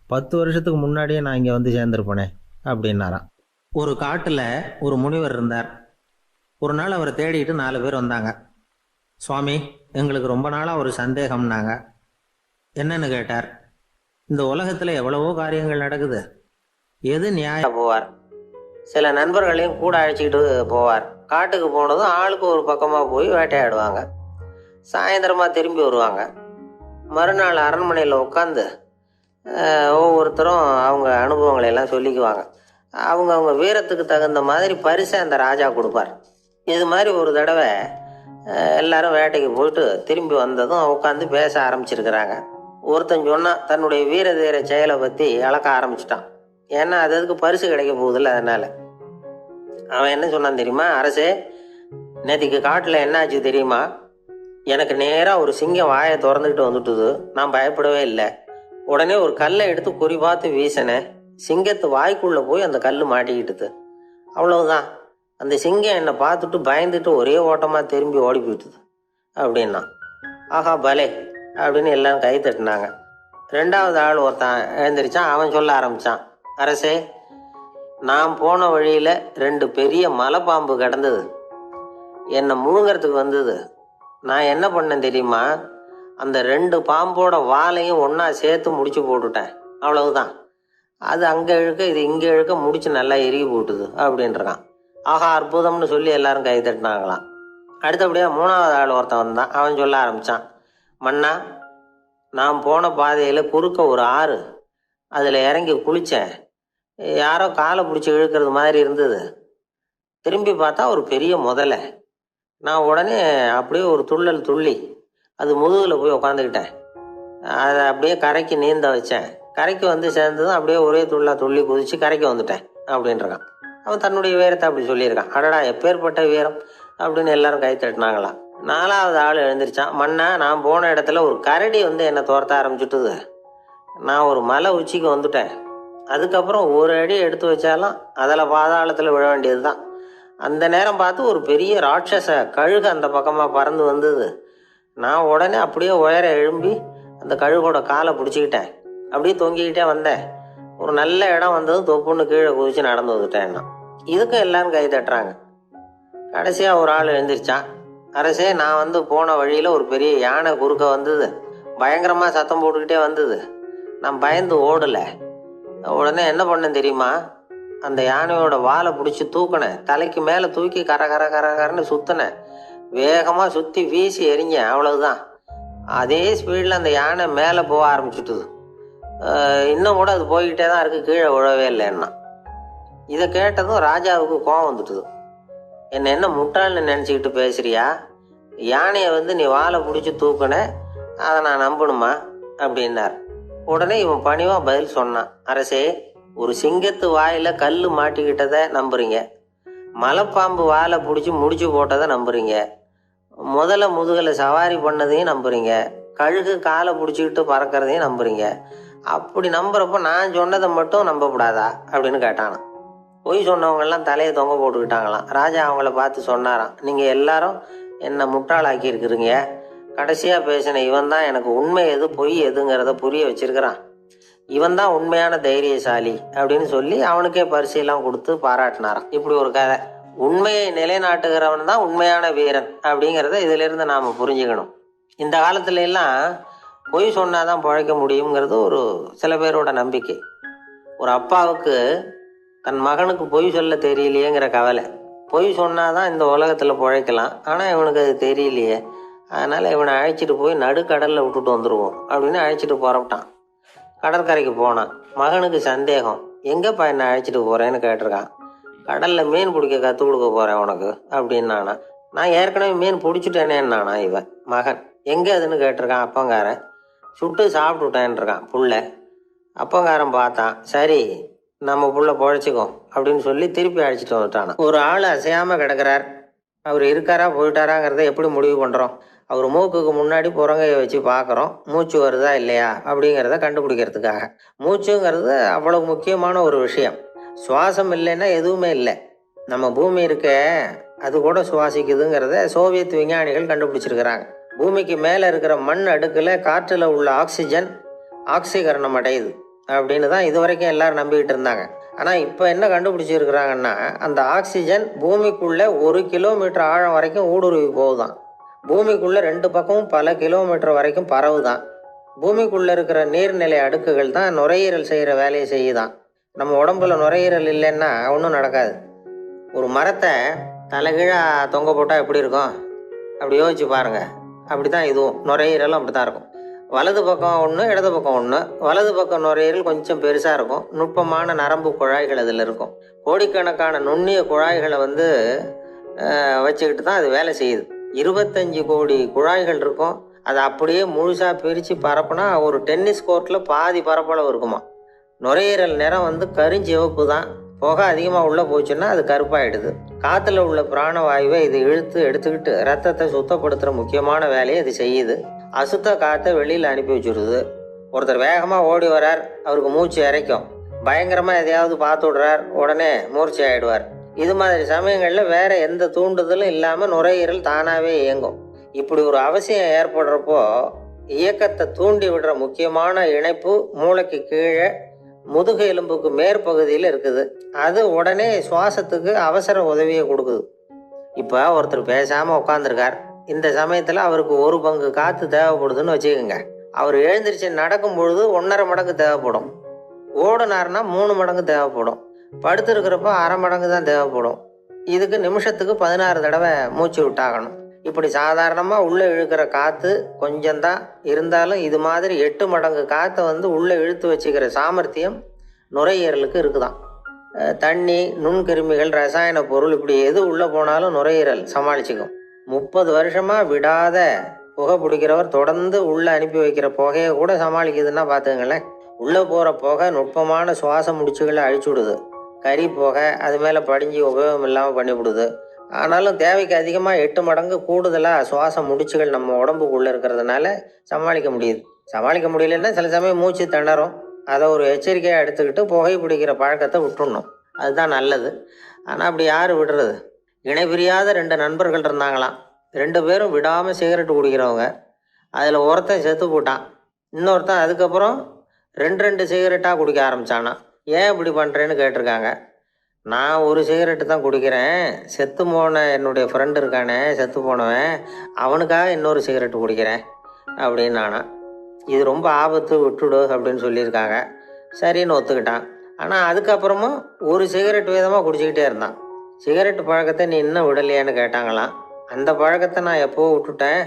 10 வருஷத்துக்கு முன்னாடியே நான் இங்கே சேர்ந்துருப்பேனே அப்படின்னாராம். ஒரு காட்டில் ஒரு முனிவர் இருந்தார். ஒரு நாள் அவரை தேடிட்டு 4 பேர் வந்தாங்க. சுவாமி, எங்களுக்கு ரொம்ப நாளாக ஒரு சந்தேகம்னாங்க. என்னன்னு கேட்டார். இந்த உலகத்தில் எவ்வளவோ காரியங்கள் நடக்குது, எது நியாயம் போவார். சில நண்பர்களையும் கூட அழைச்சிக்கிட்டு போவார். காட்டுக்கு போனதும் ஆளுக்கு ஒரு பக்கமாக போய் வேட்டையாடுவாங்க. சாயந்தரமாக திரும்பி வருவாங்க. மறுநாள் அரண்மனையில் உட்காந்து ஒவ்வொருத்தரும் அவங்க அனுபவங்களை எல்லாம் சொல்லிக்குவாங்க. அவங்க வீரத்துக்கு தகுந்த மாதிரி பரிசை அந்த ராஜா கொடுப்பார். இது மாதிரி ஒரு தடவை எல்லாரும் வேட்டைக்கு போயிட்டு திரும்பி வந்ததும் உட்காந்து பேச ஆரம்பிச்சிருக்கிறாங்க. ஒருத்தன் சொன்னான், தன்னுடைய வீர தீர செயலை பற்றி அளக்க ஆரம்பிச்சிட்டான். ஏன்னா அதுக்கு பரிசு கிடைக்க போகுதில்ல, அதனால். அவன் என்ன சொன்னான் தெரியுமா? அரசே, நேற்றுக்கு காட்டில் என்ன ஆச்சு தெரியுமா? எனக்கு நேராக ஒரு சிங்கம் வாயை திறந்துக்கிட்டு வந்துட்டுது. நான் பயப்படவே இல்லை. உடனே ஒரு கல்லை எடுத்து குறி பார்த்து வீசினேன். சிங்கத்து வாய்க்குள்ளே போய் அந்த கல் மாட்டிக்கிட்டுது. அவ்வளவுதான். அந்த சிங்கம் என்னை பார்த்துட்டு பயந்துட்டு ஒரே ஓட்டமாக திரும்பி ஓடி போயிட்டுது அப்படின்னா. ஆஹா பலே அப்படின்னு எல்லாரும் கை தட்டினாங்க. 2வது ஆள் ஒருத்தன் எழுந்திரிச்சான். அவன் சொல்ல ஆரம்பித்தான், அரசே, நான் போன வழியில் 2 பெரிய மலைப்பாம்பு கிடந்தது, என்னை முழுங்கிறதுக்கு வந்தது. நான் என்ன பண்ணேன் தெரியுமா? அந்த 2 பாம்போட வாலையும் ஒன்றா சேர்த்து முடிச்சு போட்டுட்டேன். அவ்வளவுதான். அது அங்கே இழுக்க, இது இங்கே இழுக்க, முடிச்சு நல்லா எருகி போட்டுது அப்படின்றான். ஆஹா அற்புதம்னு சொல்லி எல்லாரும் கை தட்டினாங்களாம். அடுத்தபடியாக 3வது ஆள் ஒருத்தன் வந்தான். அவன் சொல்ல ஆரம்பித்தான், மன்னா, நான் போன பாதையில் குறுக்க ஒரு ஆறு, அதில் இறங்கி குளித்தேன். யாரோ காலை பிடிச்சி இழுக்கிறது மாதிரி இருந்தது. திரும்பி பார்த்தா ஒரு பெரிய முதலை. நான் உடனே அப்படியே ஒரு துள்ளல் துள்ளி அது முதுகில் போய் உக்காந்துக்கிட்டேன். அதை அப்படியே கரைக்கு நீந்த வச்சேன். கரைக்கு சேர்ந்ததும் அப்படியே ஒரே துள்ளி குதித்து கரைக்கு வந்துட்டேன் அப்படின்றான். அவன் தன்னுடைய வீரத்தை அப்படி சொல்லியிருக்கான். அடடா, எப்பேற்பட்ட வீரம் அப்படின்னு எல்லாரும் கை தட்டினாங்களாம். 4வது ஆள் எழுந்திரிச்சான். மன்னா, நான் போன இடத்துல ஒரு கரடி என்னை துரத்த ஆரம்பிச்சுட்டுது. நான் ஒரு மலை உச்சிக்கு வந்துட்டேன். அதுக்கப்புறம் ஒரு அடி எடுத்து வச்சாலும் அதில் பாதாளத்தில் விழ வேண்டியது தான். அந்த நேரம் பார்த்து ஒரு பெரிய ராட்சச கழுகு அந்த பக்கமாக பறந்து வந்தது. நான் உடனே அப்படியே உயர எழும்பி அந்த கழுகோட காலை பிடிச்சிக்கிட்டேன், அப்படியே தொங்கிக்கிட்டே வந்தேன். ஒரு நல்ல இடம் வந்ததும் தொப்புன்னு கீழே குதிச்சு நடந்து வந்துட்டேன்னா. இதுக்கும் எல்லாரும் கை தட்டுறாங்க. கடைசியாக ஒரு ஆள் எழுந்திரிச்சான். அரசே, நான் வந்து போன வழியில் ஒரு பெரிய யானை குறுக்க வந்தது, பயங்கரமாக சத்தம் போட்டுக்கிட்டே வந்தது. நான் பயந்து ஓடலை. உடனே என்ன பண்ணேன் தெரியுமா? அந்த யானையோட வாலை பிடிச்சி தூக்கினேன், தலைக்கு மேலே தூக்கி கர கர கர கரன்னு சுற்றினேன், வேகமாக சுற்றி வீசி எறிஞ்சேன், அவ்வளவுதான். அதே ஸ்பீடில் அந்த யானை மேலே போக ஆரம்பிச்சுட்டுது. இன்னும் கூட அது போய்கிட்டே தான் இருக்குது, கீழே விழவே இல்லைன்னா. இதை கேட்டதும் ராஜாவுக்கு கோபம் வந்துட்டுது. என்ன முட்டாள்னு நினச்சிக்கிட்டு பேசுறியா? யானையை வந்து நீ வாழை பிடிச்சி தூக்குன, அதை நான் நம்பணுமா அப்படின்னார். உடனே இவன் பணிவாக பதில் சொன்னான். அரசே, ஒரு சிங்கத்து வாயில் கல் மாட்டிக்கிட்டதை நம்புறீங்க, மலைப்பாம்பு வாழை பிடிச்சி முடிச்சு போட்டதை நம்புறீங்க, முதல்ல முதுகலை சவாரி பண்ணதையும் நம்புறீங்க, கழுகு காலை பிடிச்சிக்கிட்டு பறக்கிறதையும் நம்புறீங்க. அப்படி நம்புறப்போ நான் சொன்னதை மட்டும் நம்பக்கூடாதா அப்படின்னு கேட்டானான். பொய் சொன்னவங்கெல்லாம் தலையை தொங்க போட்டுக்கிட்டாங்களாம். ராஜா அவங்கள பார்த்து சொன்னாராம், நீங்கள் எல்லாரும் என்னை முட்டாளாக்கி இருக்கிறீங்க. கடைசியாக பேசின இவன் தான் எனக்கு உண்மை எது பொய் எதுங்கிறத புரிய வச்சிருக்கிறான். இவன் தான் உண்மையான தைரியசாலி அப்படின்னு சொல்லி அவனுக்கே பரிசெல்லாம் கொடுத்து பாராட்டினாராம். இப்படி ஒரு கதை. உண்மையை நிலைநாட்டுகிறவன் தான் உண்மையான வீரன் அப்படிங்கிறத இதிலிருந்து நாம் புரிஞ்சுக்கணும். இந்த காலத்துல எல்லாம் பொய் சொன்னாதான் பிழைக்க முடியுங்கிறது ஒரு சில பேரோட நம்பிக்கை. ஒரு அப்பாவுக்கு தன் மகனுக்கு பொய் சொல்ல தெரியலையேங்கிற கவலை. பொய் சொன்னாதான் இந்த உலகத்தில் பிழைக்கலாம், ஆனால் இவனுக்கு அது தெரியலையே, அதனால் இவனை அழைச்சிட்டு போய் நடுக்கடலில் விட்டுட்டு வந்துடுவோம் அப்படின்னு அழைச்சிட்டு புறப்பட்டான். கடற்கரைக்கு போனான். மகனுக்கு சந்தேகம், எங்கேப்பா என்னை அழைச்சிட்டு போகிறேன்னு கேட்டிருக்கான். கடலில் மீன் பிடிக்க கற்றுக் கொடுக்க போகிறேன் உனக்கு அப்படின்னானா. நான் ஏற்கனவே மீன் பிடிச்சிட்டேனேன்னானா இவன் மகன். எங்கே அதுன்னு கேட்டிருக்கான். அப்பங்காரன். சுட்டு சாப்பிட்டுட்டேன்ருக்கான் புள்ள. அப்பங்காரன் பார்த்தான், சரி நம்ம புள்ள பொழைச்சிக்கும் அப்படின்னு சொல்லி திருப்பி அழைச்சிட்டு வந்துட்டானா. ஒரு ஆள் அசையாமல் கிடக்கிறார், அவர் இருக்காரா போயிட்டாராங்கிறத எப்படி முடிவு பண்ணுறோம்? அவர் மூக்குக்கு முன்னாடி புறங்கையை வச்சு பார்க்குறோம், மூச்சு வருதா இல்லையா அப்படிங்கிறத கண்டுபிடிக்கிறதுக்காக. மூச்சுங்கிறது அவ்வளோ முக்கியமான ஒரு விஷயம். சுவாசம் இல்லைன்னா எதுவுமே இல்லை. நம்ம பூமி இருக்க அது கூட சுவாசிக்குதுங்கிறத சோவியத் விஞ்ஞானிகள் கண்டுபிடிச்சிருக்கிறாங்க. பூமிக்கு மேலே இருக்கிற மண் அடுக்கில் காற்றில் உள்ள ஆக்சிஜன் ஆக்சிகரணம் அடையுது அப்படின்னு தான் இது வரைக்கும் எல்லாரும் நம்பிக்கிட்டு இருந்தாங்க. ஆனால் இப்போ என்ன கண்டுபிடிச்சிருக்கிறாங்கன்னா, அந்த ஆக்சிஜன் பூமிக்குள்ளே 1 கிலோமீட்டர் ஆழம் வரைக்கும் ஊடுருவி போகுதான். பூமிக்குள்ளே 2 பக்கமும் பல கிலோமீட்டர் வரைக்கும் பரவுதான். பூமிக்குள்ளே இருக்கிற நீர்நிலை அடுக்குகள் தான் நுரையீரல் செய்கிற வேலையை செய்யுதான். நம்ம உடம்புல நுரையீரல் இல்லைன்னா ஒன்றும் நடக்காது. ஒரு மரத்தை தலைகீழாக தொங்க போட்டால் எப்படி இருக்கும் அப்படி யோசிச்சு பாருங்கள். அப்படி தான் இதுவும், நுரையீரலும் அப்படி தான் இருக்கும். வலது பக்கம் ஒன்று, இடது பக்கம் ஒன்று. வலது பக்கம் நுரையீரல் கொஞ்சம் பெருசாக இருக்கும், நுட்பமான நரம்பு குழாய்கள் அதில் இருக்கும். கோடிக்கணக்கான நுண்ணிய குழாய்களை வச்சுக்கிட்டு தான் அது வேலை செய்யுது. 25 கோடி குழாய்கள் இருக்கும். அதை அப்படியே முழுசாக பிரித்து பரப்புனா ஒரு டென்னிஸ் கோர்ட்டில் பாதி பரப்பளவு இருக்குமா. நுரையீரல் நிறம் கருஞ்சிவப்பு தான். புகை அதிகமாக உள்ளே போச்சுன்னா அது கருப்பாயிடுது. காற்றுல உள்ள பிராணவாயுவை இது இழுத்து எடுத்துக்கிட்டு ரத்தத்தை சுத்தப்படுத்துகிற முக்கியமான வேலையை இது செய்யுது. அசுத்த காற்றை வெளியில் அனுப்பி வச்சுடுது. ஒருத்தர் வேகமாக ஓடி வரார், அவருக்கு மூச்சு இறைக்கும். பயங்கரமாக எதையாவது பார்த்து விடுறார், உடனே மூர்ச்சி ஆகிடுவார். இது மாதிரி சமயங்களில் வேற எந்த தூண்டுதலும் இல்லாமல் நுரையீரல் தானாகவே இயங்கும். இப்படி ஒரு அவசியம் ஏற்படுறப்போ இயக்கத்தை தூண்டி விடுற முக்கியமான இணைப்பு மூளைக்கு கீழே முதுகு எலும்புக்கு மேற்பகுதியில் இருக்குது. அது உடனே சுவாசத்துக்கு அவசர உதவியை கொடுக்குது. இப்போ ஒருத்தர் பேசாமல் உட்காந்துருக்கார். இந்த சமயத்தில் அவருக்கு 1 பங்கு காற்று தேவைப்படுதுன்னு வச்சுக்கோங்க. அவர் எழுந்திரிச்சு நடக்கும் பொழுது 1.5 மடங்கு தேவைப்படும். ஓடினார்னா 3 மடங்கு தேவைப்படும். படுத்துருக்கிறப்ப 1/2 மடங்கு தான் தேவைப்படும். இதுக்கு நிமிஷத்துக்கு 16 தடவை மூச்சு விட்டாகணும். இப்படி சாதாரணமாக உள்ளே இழுக்கிற காற்று கொஞ்சம்தான் இருந்தாலும் இது மாதிரி 8 மடங்கு காற்றை உள்ளே இழுத்து வச்சுக்கிற சாமர்த்தியம் நுரையீரலுக்கு இருக்குதான். தண்ணி, நுண்கிருமிகள், ரசாயன பொருள் இப்படி எது உள்ளே போனாலும் நுரையீரல் சமாளிச்சுக்கும். 30 வருஷமாக விடாத புகை பிடிக்கிறவர் தொடர்ந்து உள்ளே அனுப்பி வைக்கிற புகையை கூட சமாளிக்குதுன்னா பார்த்துங்களேன். உள்ளே போகிற புகை நுட்பமான சுவாச முடிச்சுகளை அழிச்சு விடுது. கறி புகை அது மேலே படிஞ்சு உபயோகம் இல்லாமல் பண்ணிவிடுது. ஆனாலும் தேவைக்கு அதிகமாக 8 மடங்கு கூடுதலாக சுவாச முடிச்சுகள் நம்ம உடம்புக்குள்ளே இருக்கிறதுனால சமாளிக்க முடியுது. சமாளிக்க முடியலன்னா சில சமயம் மூச்சு திணறும். அதை ஒரு எச்சரிக்கையாக எடுத்துக்கிட்டு புகை பிடிக்கிற பழக்கத்தை விட்டுடணும். அதுதான் நல்லது. ஆனால் அப்படி யார் விடுறது? இணை பிரியாத 2 நண்பர்கள் இருந்தாங்களாம். 2 பேரும் விடாமல் சிகரெட்டு குடிக்கிறவங்க. அதில் ஒருத்தன் செத்து போட்டான். இன்னொருத்தன் அதுக்கப்புறம் 2 சிகரெட்டாக குடிக்க ஆரம்பித்தானா. ஏன் இப்படி பண்ணுறேன்னு கேட்டிருக்காங்க. நான் ஒரு சிகரெட்டு தான் குடிக்கிறேன், செத்து போன என்னுடைய ஃப்ரெண்டு இருக்கானே செத்து போனவன், அவனுக்காக இன்னொரு சிகரெட்டு குடிக்கிறேன் அப்படின்னு நானா. இது ரொம்ப ஆபத்து, விட்டுடு அப்படின்னு சொல்லியிருக்காங்க. சரின்னு ஒத்துக்கிட்டான். ஆனால் அதுக்கப்புறமும் ஒரு சிகரெட் வீதமாக குடிச்சிக்கிட்டே இருந்தான். சிகரெட்டு பழக்கத்தை நீ இன்னும் விடலையான்னு கேட்டாங்களாம். அந்த பழக்கத்தை நான் எப்போ விட்டுட்டேன்,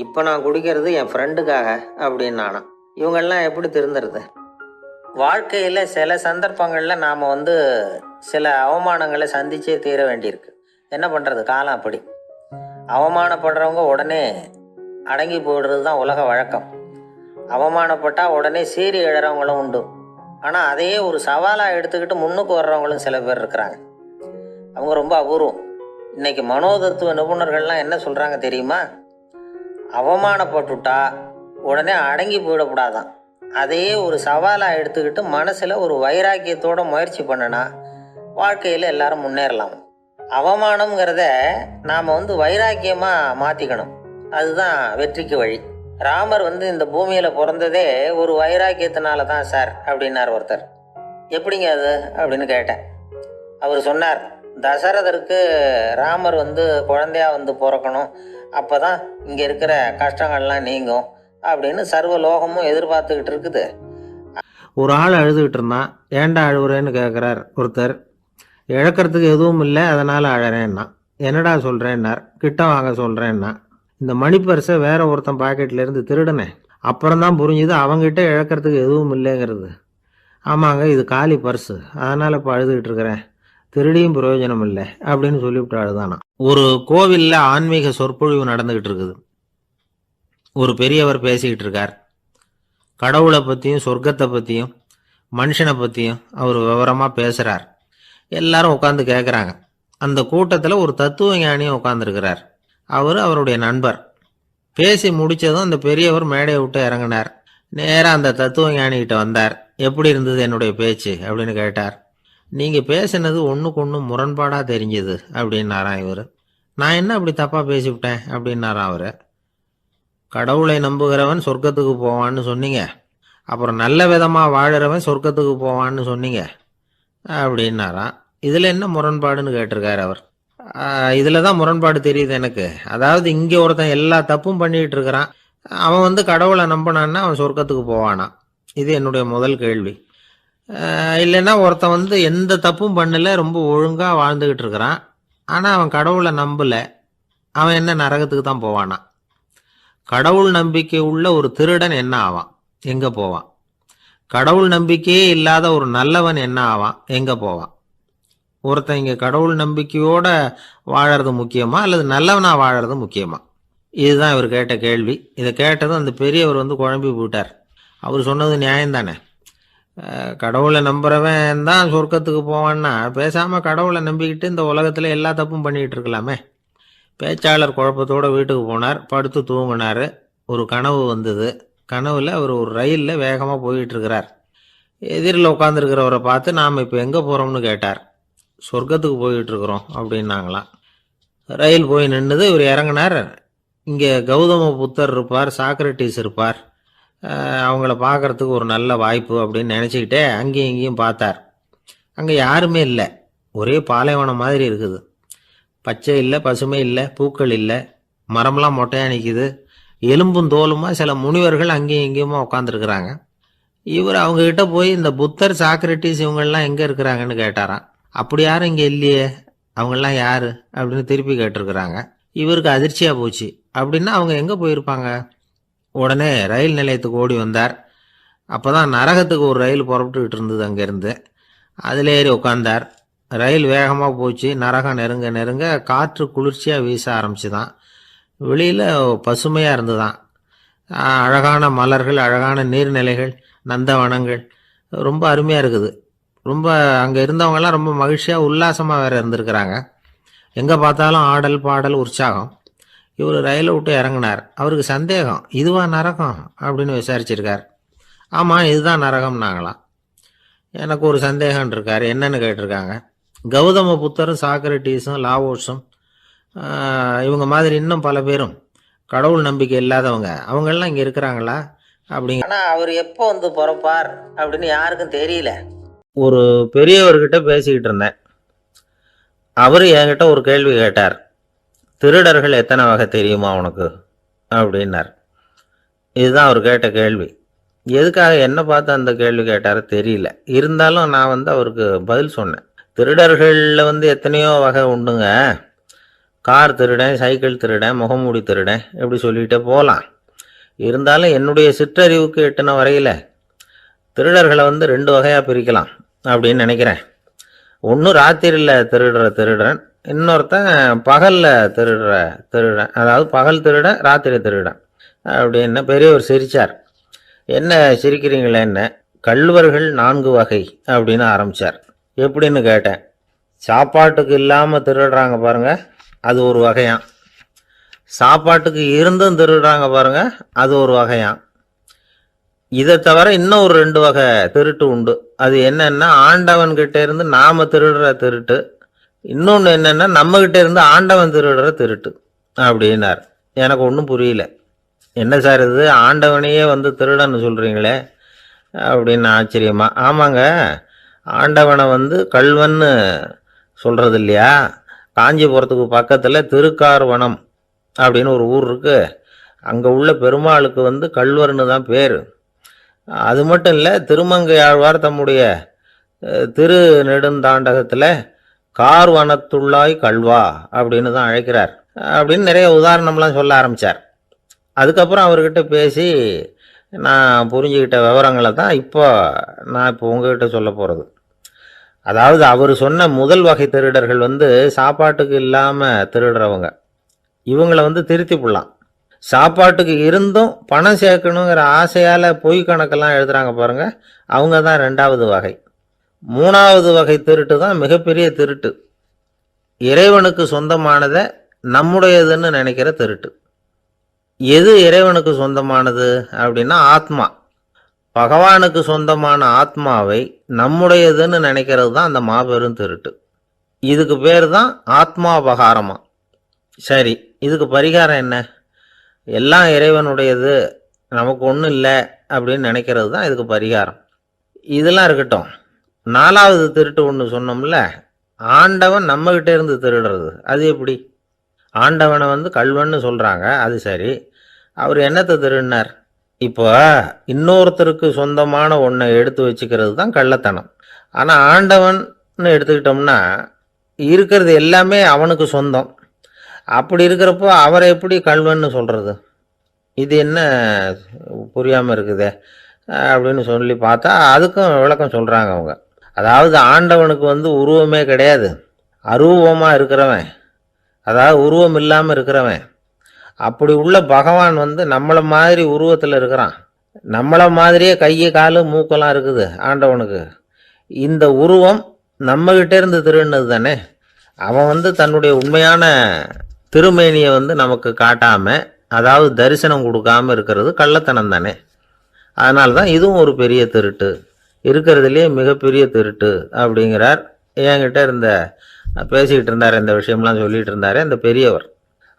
இப்போ நான் குடிக்கிறது என் ஃப்ரெண்டுக்காக அப்படின்னு நானா. இவங்கெல்லாம் எப்படி திருந்துறது? வாழ்க்கையில் சில சந்தர்ப்பங்களில் நாம் சில அவமானங்களை சந்திச்சே தீர வேண்டியிருக்கு. என்ன பண்ணுறது, காலம் அப்படி. அவமானப்படுறவங்க உடனே அடங்கி போயிடுறது தான் உலக வழக்கம். அவமானப்பட்டால் உடனே சீறி எழுறவங்களும் உண்டு. ஆனால் அதையே ஒரு சவாலாக எடுத்துக்கிட்டு முன்னுக்கு வர்றவங்களும் சில பேர் இருக்கிறாங்க. அவங்க ரொம்ப அபூர்வம். இன்னைக்கு மனோதத்துவ நிபுணர்கள்லாம் என்ன சொல்கிறாங்க தெரியுமா? அவமானப்பட்டுட்டா உடனே அடங்கி போயிடக்கூடாதான். அதையே ஒரு சவாலாக எடுத்துக்கிட்டு மனசில் ஒரு வைராக்கியத்தோடு முயற்சி பண்ணினா வாழ்க்கையில் எல்லாரும் முன்னேறலாம். அவமானம்ங்கிறத நாம் வைராக்கியமாக மாற்றிக்கணும். அதுதான் வெற்றிக்கு வழி. ராமர் இந்த பூமியில் பிறந்ததே ஒரு வைராக்கியத்தினால தான் சார் அப்படின்னார் ஒருத்தர். எப்படிங்க அது அப்படின்னு கேட்டேன். அவர் சொன்னார், தசரதருக்கு ராமர் குழந்தையா பிறக்கணும், அப்போ தான் இங்கே இருக்கிற கஷ்டங்கள்லாம் நீங்கும் அப்படின்னு சர்வ லோகமும் எதிர்பார்த்துக்கிட்டு இருக்குது. ஒரு ஆள் அழுதுகிட்டு இருந்தான். ஏன்டா அழுகுறேன்னு கேட்குறார் ஒருத்தர். இழக்கிறதுக்கு எதுவும் இல்லை, அதனால் அழறேன்னா. என்னடா சொல்கிறேன்னார். கிட்ட வாங்க சொல்கிறேன்னா. இந்த மணி பர்ஸை வேற ஒருத்தன் பாக்கெட்லேருந்து திருடினேன், அப்புறம்தான் புரிஞ்சுது அவங்ககிட்ட இழக்கிறதுக்கு எதுவும் இல்லைங்கிறது. ஆமாங்க, இது காலி பர்ஸு, அதனால் இப்போ அழுதுகிட்டு இருக்கிறேன், திருடியும் பிரயோஜனம் இல்லை அப்படின்னு சொல்லிவிட்டு அழுதானா. ஒரு கோவிலில் ஆன்மீக சொற்பொழிவு நடந்துக்கிட்டு இருக்குது. ஒரு பெரியவர் பேசிக்கிட்டு இருக்கார். கடவுளை பற்றியும் சொர்க்கத்தை பற்றியும் மனுஷனை பற்றியும் அவர் விவரமாக பேசுகிறார். எல்லாரும் உட்காந்து கேட்குறாங்க. அந்த கூட்டத்தில் ஒரு தத்துவ ஞானியும் உட்காந்துருக்கிறார். அவருடைய நண்பர். பேசி முடித்ததும் அந்த பெரியவர் மேடையை விட்டு இறங்கினார். நேராக அந்த தத்துவ ஞானிகிட்ட வந்தார். எப்படி இருந்தது என்னுடைய பேச்சு அப்படின்னு கேட்டார். நீங்கள் பேசினது ஒன்றுக்கு ஒன்று முரண்பாடாக தெரிஞ்சுது அப்படின்னாராம் இவர். நான் என்ன அப்படி தப்பாக பேசிவிட்டேன் அப்படின்னாராம் அவர். கடவுளை நம்புகிறவன் சொர்க்கத்துக்கு போவான்னு சொன்னீங்க, அப்புறம் நல்ல விதமாக வாழறவன் சொர்க்கத்துக்கு போவான்னு சொன்னீங்க அப்படின்னாராம். இதில் என்ன முரண்பாடுன்னு கேட்டிருக்கார் அவர். இதில் தான் முரண்பாடு தெரியுது எனக்கு. அதாவது இங்கே ஒருத்தன் எல்லா தப்பும் பண்ணிகிட்டு இருக்கிறான், அவன் கடவுளை நம்பினான்னா அவன் சொர்க்கத்துக்கு போவானா? இது என்னுடைய முதல் கேள்வி. இல்லைன்னா ஒருத்தன் எந்த தப்பும் பண்ணல, ரொம்ப ஒழுங்காக வாழ்ந்துக்கிட்டு இருக்கிறான், ஆனால் அவன் கடவுளை நம்பலை, அவன் என்ன நரகத்துக்கு தான் போவானா? கடவுள் நம்பிக்கை உள்ள ஒரு திருடன் என்ன ஆவான், எங்கே போவான்? கடவுள் நம்பிக்கையே இல்லாத ஒரு நல்லவன் என்ன ஆவான், எங்கே போவான்? ஒருத்தன் இங்கே கடவுள் நம்பிக்கையோட வாழறது முக்கியமா அல்லது நல்லவனா வாழறது முக்கியமா? இதுதான் இவர் கேட்ட கேள்வி. இதை கேட்டதும் அந்த பெரியவர் குழம்பி போயிட்டார். அவர் சொன்னது நியாயம்தானே. கடவுளை நம்புறவன் தான் சொர்க்கத்துக்கு போவான்னா பேசாமல் கடவுளை நம்பிக்கிட்டு இந்த உலகத்தில் எல்லா தப்பும் பண்ணிக்கிட்டு இருக்கலாமே. பேச்சாளர் குழப்பத்தோடு வீட்டுக்கு போனார். படுத்து தூங்கினார். ஒரு கனவு வந்தது. கனவில் அவர் ஒரு ரயிலில் வேகமாக போயிட்டுருக்கிறார். எதிரில் உட்காந்துருக்கிறவரை பார்த்து நாம் இப்போ எங்கே போகிறோம்னு கேட்டார். சொர்க்கத்துக்கு போயிட்டுருக்குறோம் அப்படின்னாங்களாம். ரயில் போய் நின்றுது. இவர் இறங்கினார். இங்கே கௌதம புத்தர் இருப்பார், சாக்ரட்டிஸ் இருப்பார், அவங்கள பார்க்குறதுக்கு ஒரு நல்ல வாய்ப்பு அப்படின்னு நினச்சிக்கிட்டே அங்கேயும் இங்கேயும் பார்த்தார். அங்கே யாருமே இல்லை. ஒரே பாலைவனம் மாதிரி இருக்குது. பச்சை இல்லை, பசுமை இல்லை, பூக்கள் இல்லை, மரம்லாம் மொட்டையாக நிற்கிது. எலும்பும் தோலுமா சில முனிவர்கள் அங்கேயும் இங்கேயுமா உட்காந்துருக்குறாங்க. இவர் அவங்கக்கிட்ட போய் இந்த புத்தர், சாக்ரட்டிஸ் இவங்கெல்லாம் எங்கே இருக்கிறாங்கன்னு கேட்டாராம். அப்படி யாரும் இங்கே இல்லையே, அவங்கெல்லாம் யார் அப்படின்னு திருப்பி கேட்டிருக்கிறாங்க. இவருக்கு அதிர்ச்சியாக போச்சு. அப்படின்னா அவங்க எங்கே போயிருப்பாங்க? உடனே ரயில் நிலையத்துக்கு ஓடி வந்தார். அப்போ தான் நரகத்துக்கு ஒரு ரயில் புறப்பட்டுக்கிட்டு இருந்தது. அங்கேருந்து அதில் ஏறி உட்காந்தார். ரயில் வேகமாக போச்சு. நரகம் நெருங்க நெருங்க காற்று குளிர்ச்சியாக வீச ஆரம்பிச்சுதான். வெளியில் பசுமையாக இருந்துதான். அழகான மலர்கள், அழகான நீர்நிலைகள், நந்தவனங்கள், ரொம்ப அருமையாக இருக்குது. ரொம்ப அங்கே இருந்தவங்கெல்லாம் ரொம்ப மகிழ்ச்சியாக உல்லாசமாக வேறு இருந்திருக்கிறாங்க. எங்கே பார்த்தாலும் ஆடல் பாடல் உற்சாகம். இவர் ரயிலை விட்டு இறங்கினார். அவருக்கு சந்தேகம், இதுவா நரகம் அப்படின்னு விசாரிச்சிருக்கார். ஆமாம், இதுதான் நரகம்னாங்களாம். எனக்கு ஒரு சந்தேகம் இருக்கார். என்னன்னு கேட்டிருக்காங்க. கௌதம புத்தரும் சாக்ரட்டிஸும் லாவோஸும் இவங்க மாதிரி இன்னும் பல பேரும் கடவுள் நம்பிக்கை இல்லாதவங்க, அவங்கெல்லாம் இங்கே இருக்கிறாங்களா? அப்படிங்க. ஆனால் அவர் எப்போ வந்து பிறப்பார் அப்படின்னு யாருக்கும் தெரியல. ஒரு பெரியவர்கிட்ட பேசிக்கிட்டு இருந்தேன். அவர் என்கிட்ட ஒரு கேள்வி கேட்டார். திருடர்கள் எத்தனை வகை தெரியுமா உனக்கு அப்படின்னார். இதுதான் அவர் கேட்ட கேள்வி. எதுக்காக என்ன பார்த்து அந்த கேள்வி கேட்டார் தெரியல. இருந்தாலும் நான் வந்து அவருக்கு பதில் சொன்னேன். திருடர்களில் வந்து எத்தனையோ வகை உண்டுங்க. கார் திருடன், சைக்கிள் திருடன், முகமூடி திருடன், எப்படி சொல்லிகிட்டே போகலாம். இருந்தாலும் என்னுடைய சிற்றறிவுக்கு எட்டின வரையில் திருடர்களை வந்து 2 வகையாக பிரிக்கலாம் அப்படின்னு நினைக்கிறேன். ஒன்று ராத்திரியில் திருடுற திருடன், இன்னொருத்தன் பகலில் திருடுற திருடன். அதாவது பகல் திருடன், ராத்திரி திருடன் அப்படின்னு பெரியவர் சிரித்தார். என்ன சிரிக்கிறீங்களே என்ன? கள்வர்கள் 4 வகை அப்படின்னு ஆரம்பித்தார். எப்படின்னு கேட்டேன். சாப்பாட்டுக்கு இல்லாமல் திருடுறாங்க பாருங்கள், அது ஒரு வகையான். சாப்பாட்டுக்கு இருந்தும் திருடுறாங்க பாருங்க, அது ஒரு வகையான். இதை தவிர இன்னும் ஒரு 2 வகை திருட்டு உண்டு. அது என்னன்னா, ஆண்டவன்கிட்ட இருந்து நாம திருடுற திருட்டு, இன்னொன்று என்னன்னா நம்மகிட்ட இருந்து ஆண்டவன் திருடுற திருட்டு அப்படின்னார். எனக்கு ஒன்றும் புரியல. என்ன சார் இது, ஆண்டவனையே வந்து திருடன்னு சொல்கிறீங்களே அப்படின்னு ஆச்சரியமா. ஆமாங்க, ஆண்டவனை வந்து கள்வன்னு சொல்கிறது இல்லையா? காஞ்சிபுரத்துக்கு பக்கத்தில் திருக்கார்வனம் அப்படின்னு ஒரு ஊர் இருக்குது. அங்கே உள்ள பெருமாளுக்கு வந்து கள்வர்னு தான் பேர். அது மட்டும் இல்லை, திருமங்கை ஆழ்வார் தம்முடைய திரு நெடுந்தாண்டகத்தில் கார்வனத்துள்ளாய் கல்வா அப்படின்னு தான் அழைக்கிறார் அப்படின்னு நிறைய உதாரணம்லாம் சொல்ல ஆரம்பித்தார். அதுக்கப்புறம் அவர்கிட்ட பேசி நான் புரிஞ்சுக்கிட்ட விவரங்களை தான் இப்போ உங்ககிட்ட சொல்ல போகிறது. அதாவது அவர் சொன்ன முதல் வகை திருடர்கள் வந்து சாப்பாட்டுக்கு இல்லாமல் திருடுறவங்க. இவங்களை வந்து திருத்தி போடலாம். சாப்பாட்டுக்கு இருந்தும் பணம் சேர்க்கணுங்கிற ஆசையால் பொய் கணக்கெல்லாம் எழுதுகிறாங்க பாருங்கள், அவங்க தான் 2வது வகை. 3வது வகை திருட்டு தான் மிகப்பெரிய திருட்டு. இறைவனுக்கு சொந்தமானதை நம்முடையதுன்னு நினைக்கிற திருட்டு. எது இறைவனுக்கு சொந்தமானது அப்படின்னா ஆத்மா. பகவானுக்கு சொந்தமான ஆத்மாவை நம்முடையதுன்னு நினைக்கிறது தான் அந்த மாபெரும் திருட்டு. இதுக்கு பேர் தான் ஆத்மாபகாரமா. சரி, இதுக்கு பரிகாரம் என்ன? எல்லாம் இறைவனுடையது, நமக்கு ஒன்றும் இல்லை அப்படின்னு நினைக்கிறது தான் இதுக்கு பரிகாரம். இதெல்லாம் இருக்கட்டும். 4வது திருட்டு ஒன்று சொன்னோம்ல, ஆண்டவன் நம்மகிட்ட இருந்து திருடுறது. அது எப்படி? ஆண்டவனை வந்து கள்வன்னு சொல்கிறாங்க, அது சரி. அவர் என்னத்தை திருடினார்? இப்போ இன்னொருத்தருக்கு சொந்தமான ஒன்றை எடுத்து வச்சுக்கிறது தான் கள்ளத்தனம். ஆனால் ஆண்டவன்னு எடுத்துக்கிட்டோம்னா இருக்கிறது எல்லாமே அவனுக்கு சொந்தம். அப்படி இருக்கிறப்போ அவரை எப்படி கள்வன்னு சொல்கிறது? இது என்ன புரியாமல் இருக்குதே அப்படின்னு சொல்லி பார்த்தா அதுக்கும் விளக்கம் சொல்கிறாங்க அவங்க. அதாவது ஆண்டவனுக்கு வந்து உருவமே கிடையாது, அரூபமாக இருக்கிறவன், அதாவது உருவம் இல்லாமல் இருக்கிறவன். அப்படி உள்ள பகவான் வந்து நம்மளை மாதிரி உருவத்தில் இருக்கிறான். நம்மளை மாதிரியே கை கால் மூக்கெல்லாம் இருக்குது ஆண்டவனுக்கு. இந்த உருவம் நம்மகிட்ட இருந்து திருடினது தானே. அவன் வந்து தன்னுடைய உண்மையான திருமேனியை வந்து நமக்கு காட்டாமல், அதாவது தரிசனம் கொடுக்காமல் இருக்கிறது கள்ளத்தனம் தானே. அதனால தான் இதுவும் ஒரு பெரிய திருட்டு, இருக்கிறதுலே மிகப்பெரிய திருட்டு அப்படிங்கிறார். என்கிட்ட பேசிக்கிட்டு இருந்தார், இந்த விஷயம்லாம் சொல்லிகிட்டு இருந்தார் இந்த பெரியவர்.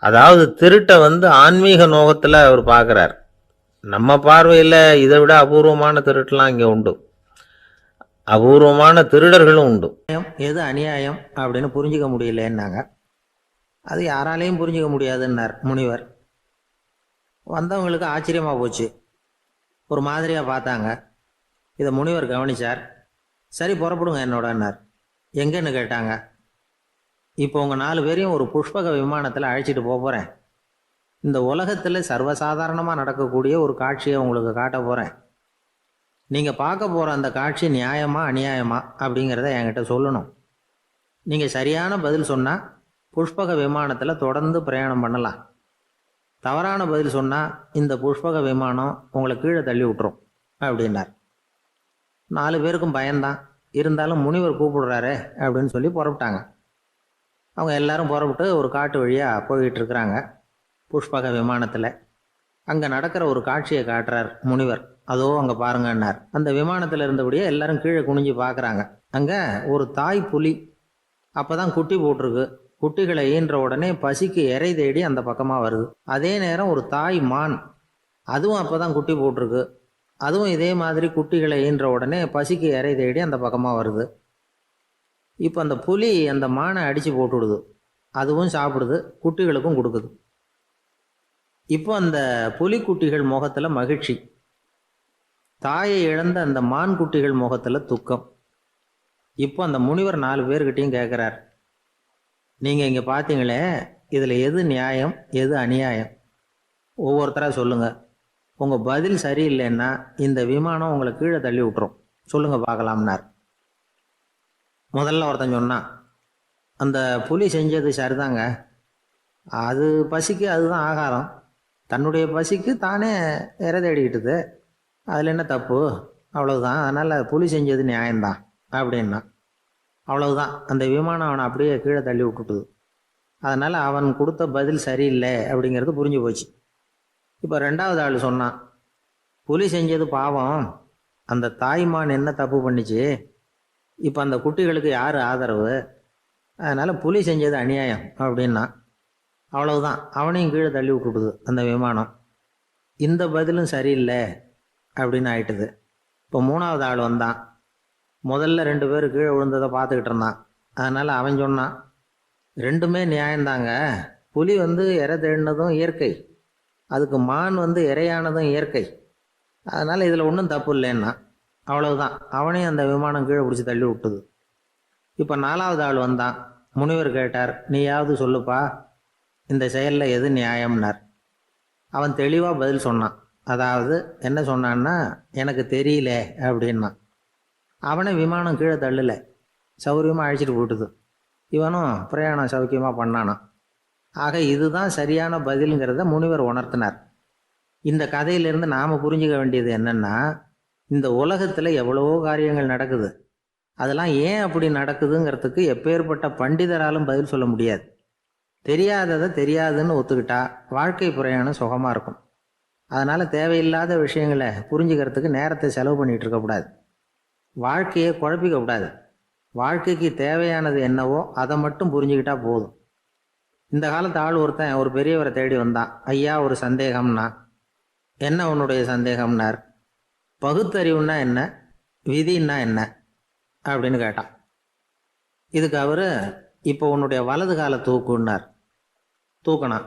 அதாவது திருட்டை வந்து ஆன்மீக நோகத்தில் அவர் பார்க்குறார். நம்ம பார்வையில் இதை விட அபூர்வமான திருட்டுலாம் இங்கே உண்டு, அபூர்வமான திருடர்களும் உண்டு. எது அநியாயம் அப்படின்னு புரிஞ்சிக்க முடியலன்னாங்க. அது யாராலையும் புரிஞ்சிக்க முடியாதுன்னார் முனிவர். வந்தவங்களுக்கு ஆச்சரியமாக போச்சு, ஒரு மாதிரியாக பார்த்தாங்க. இதை முனிவர் கவனிச்சார். சரி புறப்படுங்க என்னோடன்னார். எங்கன்னு கேட்டாங்க. இப்போ உங்கள் 4 பேரையும் ஒரு புஷ்பக விமானத்தில் அழைச்சிட்டு போகிறேன். இந்த உலகத்தில் சர்வசாதாரணமாக நடக்கக்கூடிய ஒரு காட்சியை உங்களுக்கு காட்ட போகிறேன். நீங்கள் பார்க்க போகிற அந்த காட்சி நியாயமா அநியாயமா அப்படிங்கிறத என்கிட்ட சொல்லணும். நீங்கள் சரியான பதில் சொன்னால் புஷ்பக விமானத்தில் தொடர்ந்து பிரயாணம் பண்ணலாம். தவறான பதில் சொன்னால் இந்த புஷ்பக விமானம் உங்களை கீழே தள்ளி விட்டுரும் அப்படின்னார். 4 பேருக்கும் பயந்தான். இருந்தாலும் முனிவர் கூப்பிடுறாரே அப்படின்னு சொல்லி புறப்பட்டாங்க. அவங்க எல்லாரும் புறப்பட்டு ஒரு காட்டு வழியாக போய்கிட்டு இருக்கிறாங்க புஷ்பக விமானத்தில். அங்கே நடக்கிற ஒரு காட்சியை காட்டுறார் முனிவர். அதோ அங்கே பாருங்கன்னார். அந்த விமானத்தில் இருந்தபடியே எல்லாரும் கீழே குனிஞ்சு பார்க்குறாங்க. அங்கே ஒரு தாய் புலி அப்போ தான் குட்டி போட்டிருக்கு. குட்டிகளை ஈன்ற உடனே பசிக்கு இறை தேடி அந்த பக்கமாக வருது. அதே நேரம் ஒரு தாய் மான், அதுவும் அப்போ தான் குட்டி போட்டிருக்கு. அதுவும் இதே மாதிரி குட்டிகளை ஈன்ற உடனே பசிக்கு இறை தேடி அந்த பக்கமாக வருது. இப்போ அந்த புலி அந்த மானை அடித்து போட்டுவிடுது, அதுவும் சாப்பிடுது, குட்டிகளுக்கும் கொடுக்குது. இப்போ அந்த புலிக்குட்டிகள் முகத்தில் மகிழ்ச்சி, தாயை இழந்த அந்த மான் குட்டிகள் முகத்தில் துக்கம். இப்போ அந்த முனிவர் 4 பேர்கிட்டையும் கேட்குறார், நீங்கள் இங்கே பார்த்தீங்களே, இதில் எது நியாயம் எது அநியாயம்? ஒவ்வொருத்தராக சொல்லுங்கள். உங்கள் பதில் சரியில்லைன்னா இந்த விமானம் உங்களை கீழே தள்ளி விட்டுரும், சொல்லுங்கள் பார்க்கலாம்னார். முதல்ல ஒருத்தன் சொன்னான், அந்த புலி செஞ்சது சரிதாங்க, அது பசிக்கு அதுதான் ஆகாரம், தன்னுடைய பசிக்கு தானே இறை தேடிக்கிட்டுது, அதில் என்ன தப்பு, அவ்வளவுதான், அதனால் புலி செஞ்சது நியாயம்தான் அப்படின்னா. அவ்வளவுதான், அந்த விமானம் அவனை அப்படியே கீழே தள்ளி விட்டுட்டுது. அதனால் அவன் கொடுத்த பதில் சரியில்லை அப்படிங்கிறது புரிஞ்சு போச்சு. இப்போ 2வது ஆள் சொன்னான், புலி செஞ்சது பாவம், அந்த தாய்மான் என்ன தப்பு பண்ணிச்சு, இப்போ அந்த குட்டிகளுக்கு யார் ஆதரவு, அதனால் புலி செஞ்சது அநியாயம் அப்படின்னா. அவ்வளவுதான், அவனையும் கீழே தள்ளி விட்டுடுது அந்த விமானம். இந்த பதிலும் சரியில்லை அப்படின்னு ஆயிட்டுது. இப்போ 3வது ஆள் வந்தான். முதல்ல 2 பேர் கீழே விழுந்ததை பார்த்துக்கிட்டு இருந்தான். அதனால் அவன் சொன்னான், ரெண்டுமே நியாயம்தாங்க, புலி இறை தேடினதும் இயற்கை, அதுக்கு மான் இறையானதும் இயற்கை, அதனால் இதில் ஒன்றும் தப்பு இல்லைன்னா. அவ்வளவுதான், அவனையும் அந்த விமானம் கீழே பிடிச்சி தள்ளி விட்டுது. இப்போ 4வது ஆள் வந்தான். முனிவர் கேட்டார், நீயாவது சொல்லுப்பா, இந்த செயலில் எது நியாயம்னார். அவன் தெளிவாக பதில் சொன்னான். அதாவது என்ன சொன்னான்னா, எனக்கு தெரியல அப்படின்னா. அவனை விமானம் கீழே தள்ளலை, சௌரியமாக அழைச்சிட்டு போட்டுது. இவனும் பிரயாணம் சௌக்கியமாக பண்ணானான். ஆக இதுதான் சரியான பதிலுங்கிறத முனிவர் உணர்த்தினார். இந்த கதையிலிருந்து நாம் புரிஞ்சுக்க வேண்டியது என்னென்னா, இந்த உலகத்தில் எவ்வளவோ காரியங்கள் நடக்குது, அதெல்லாம் ஏன் அப்படி நடக்குதுங்கிறதுக்கு எப்பேற்பட்ட பண்டிதராலும் பதில் சொல்ல முடியாது. தெரியாததை தெரியாதுன்னு ஒத்துக்கிட்டா வாழ்க்கை பிரயாணம் சுகமாக இருக்கும். அதனால் தேவையில்லாத விஷயங்களை புரிஞ்சுக்கிறதுக்கு நேரத்தை செலவு பண்ணிகிட்டு இருக்கக்கூடாது, வாழ்க்கையை குழப்பிக்கக்கூடாது. வாழ்க்கைக்கு தேவையானது என்னவோ அதை மட்டும் புரிஞ்சுக்கிட்டா போதும். இந்த காலத்து ஆள் ஒருத்தன் ஒரு பெரியவரை தேடி வந்தான். ஐயா, ஒரு சந்தேகம்னா. என்ன உன்னுடைய சந்தேகம்னார். பகுத்தறிவுன்னா என்ன, விதின்னா என்ன அப்படின்னு கேட்டான். இதுக்கு அவர், இப்போ உன்னுடைய வலது காலை தூக்குன்னார். தூக்கினான்.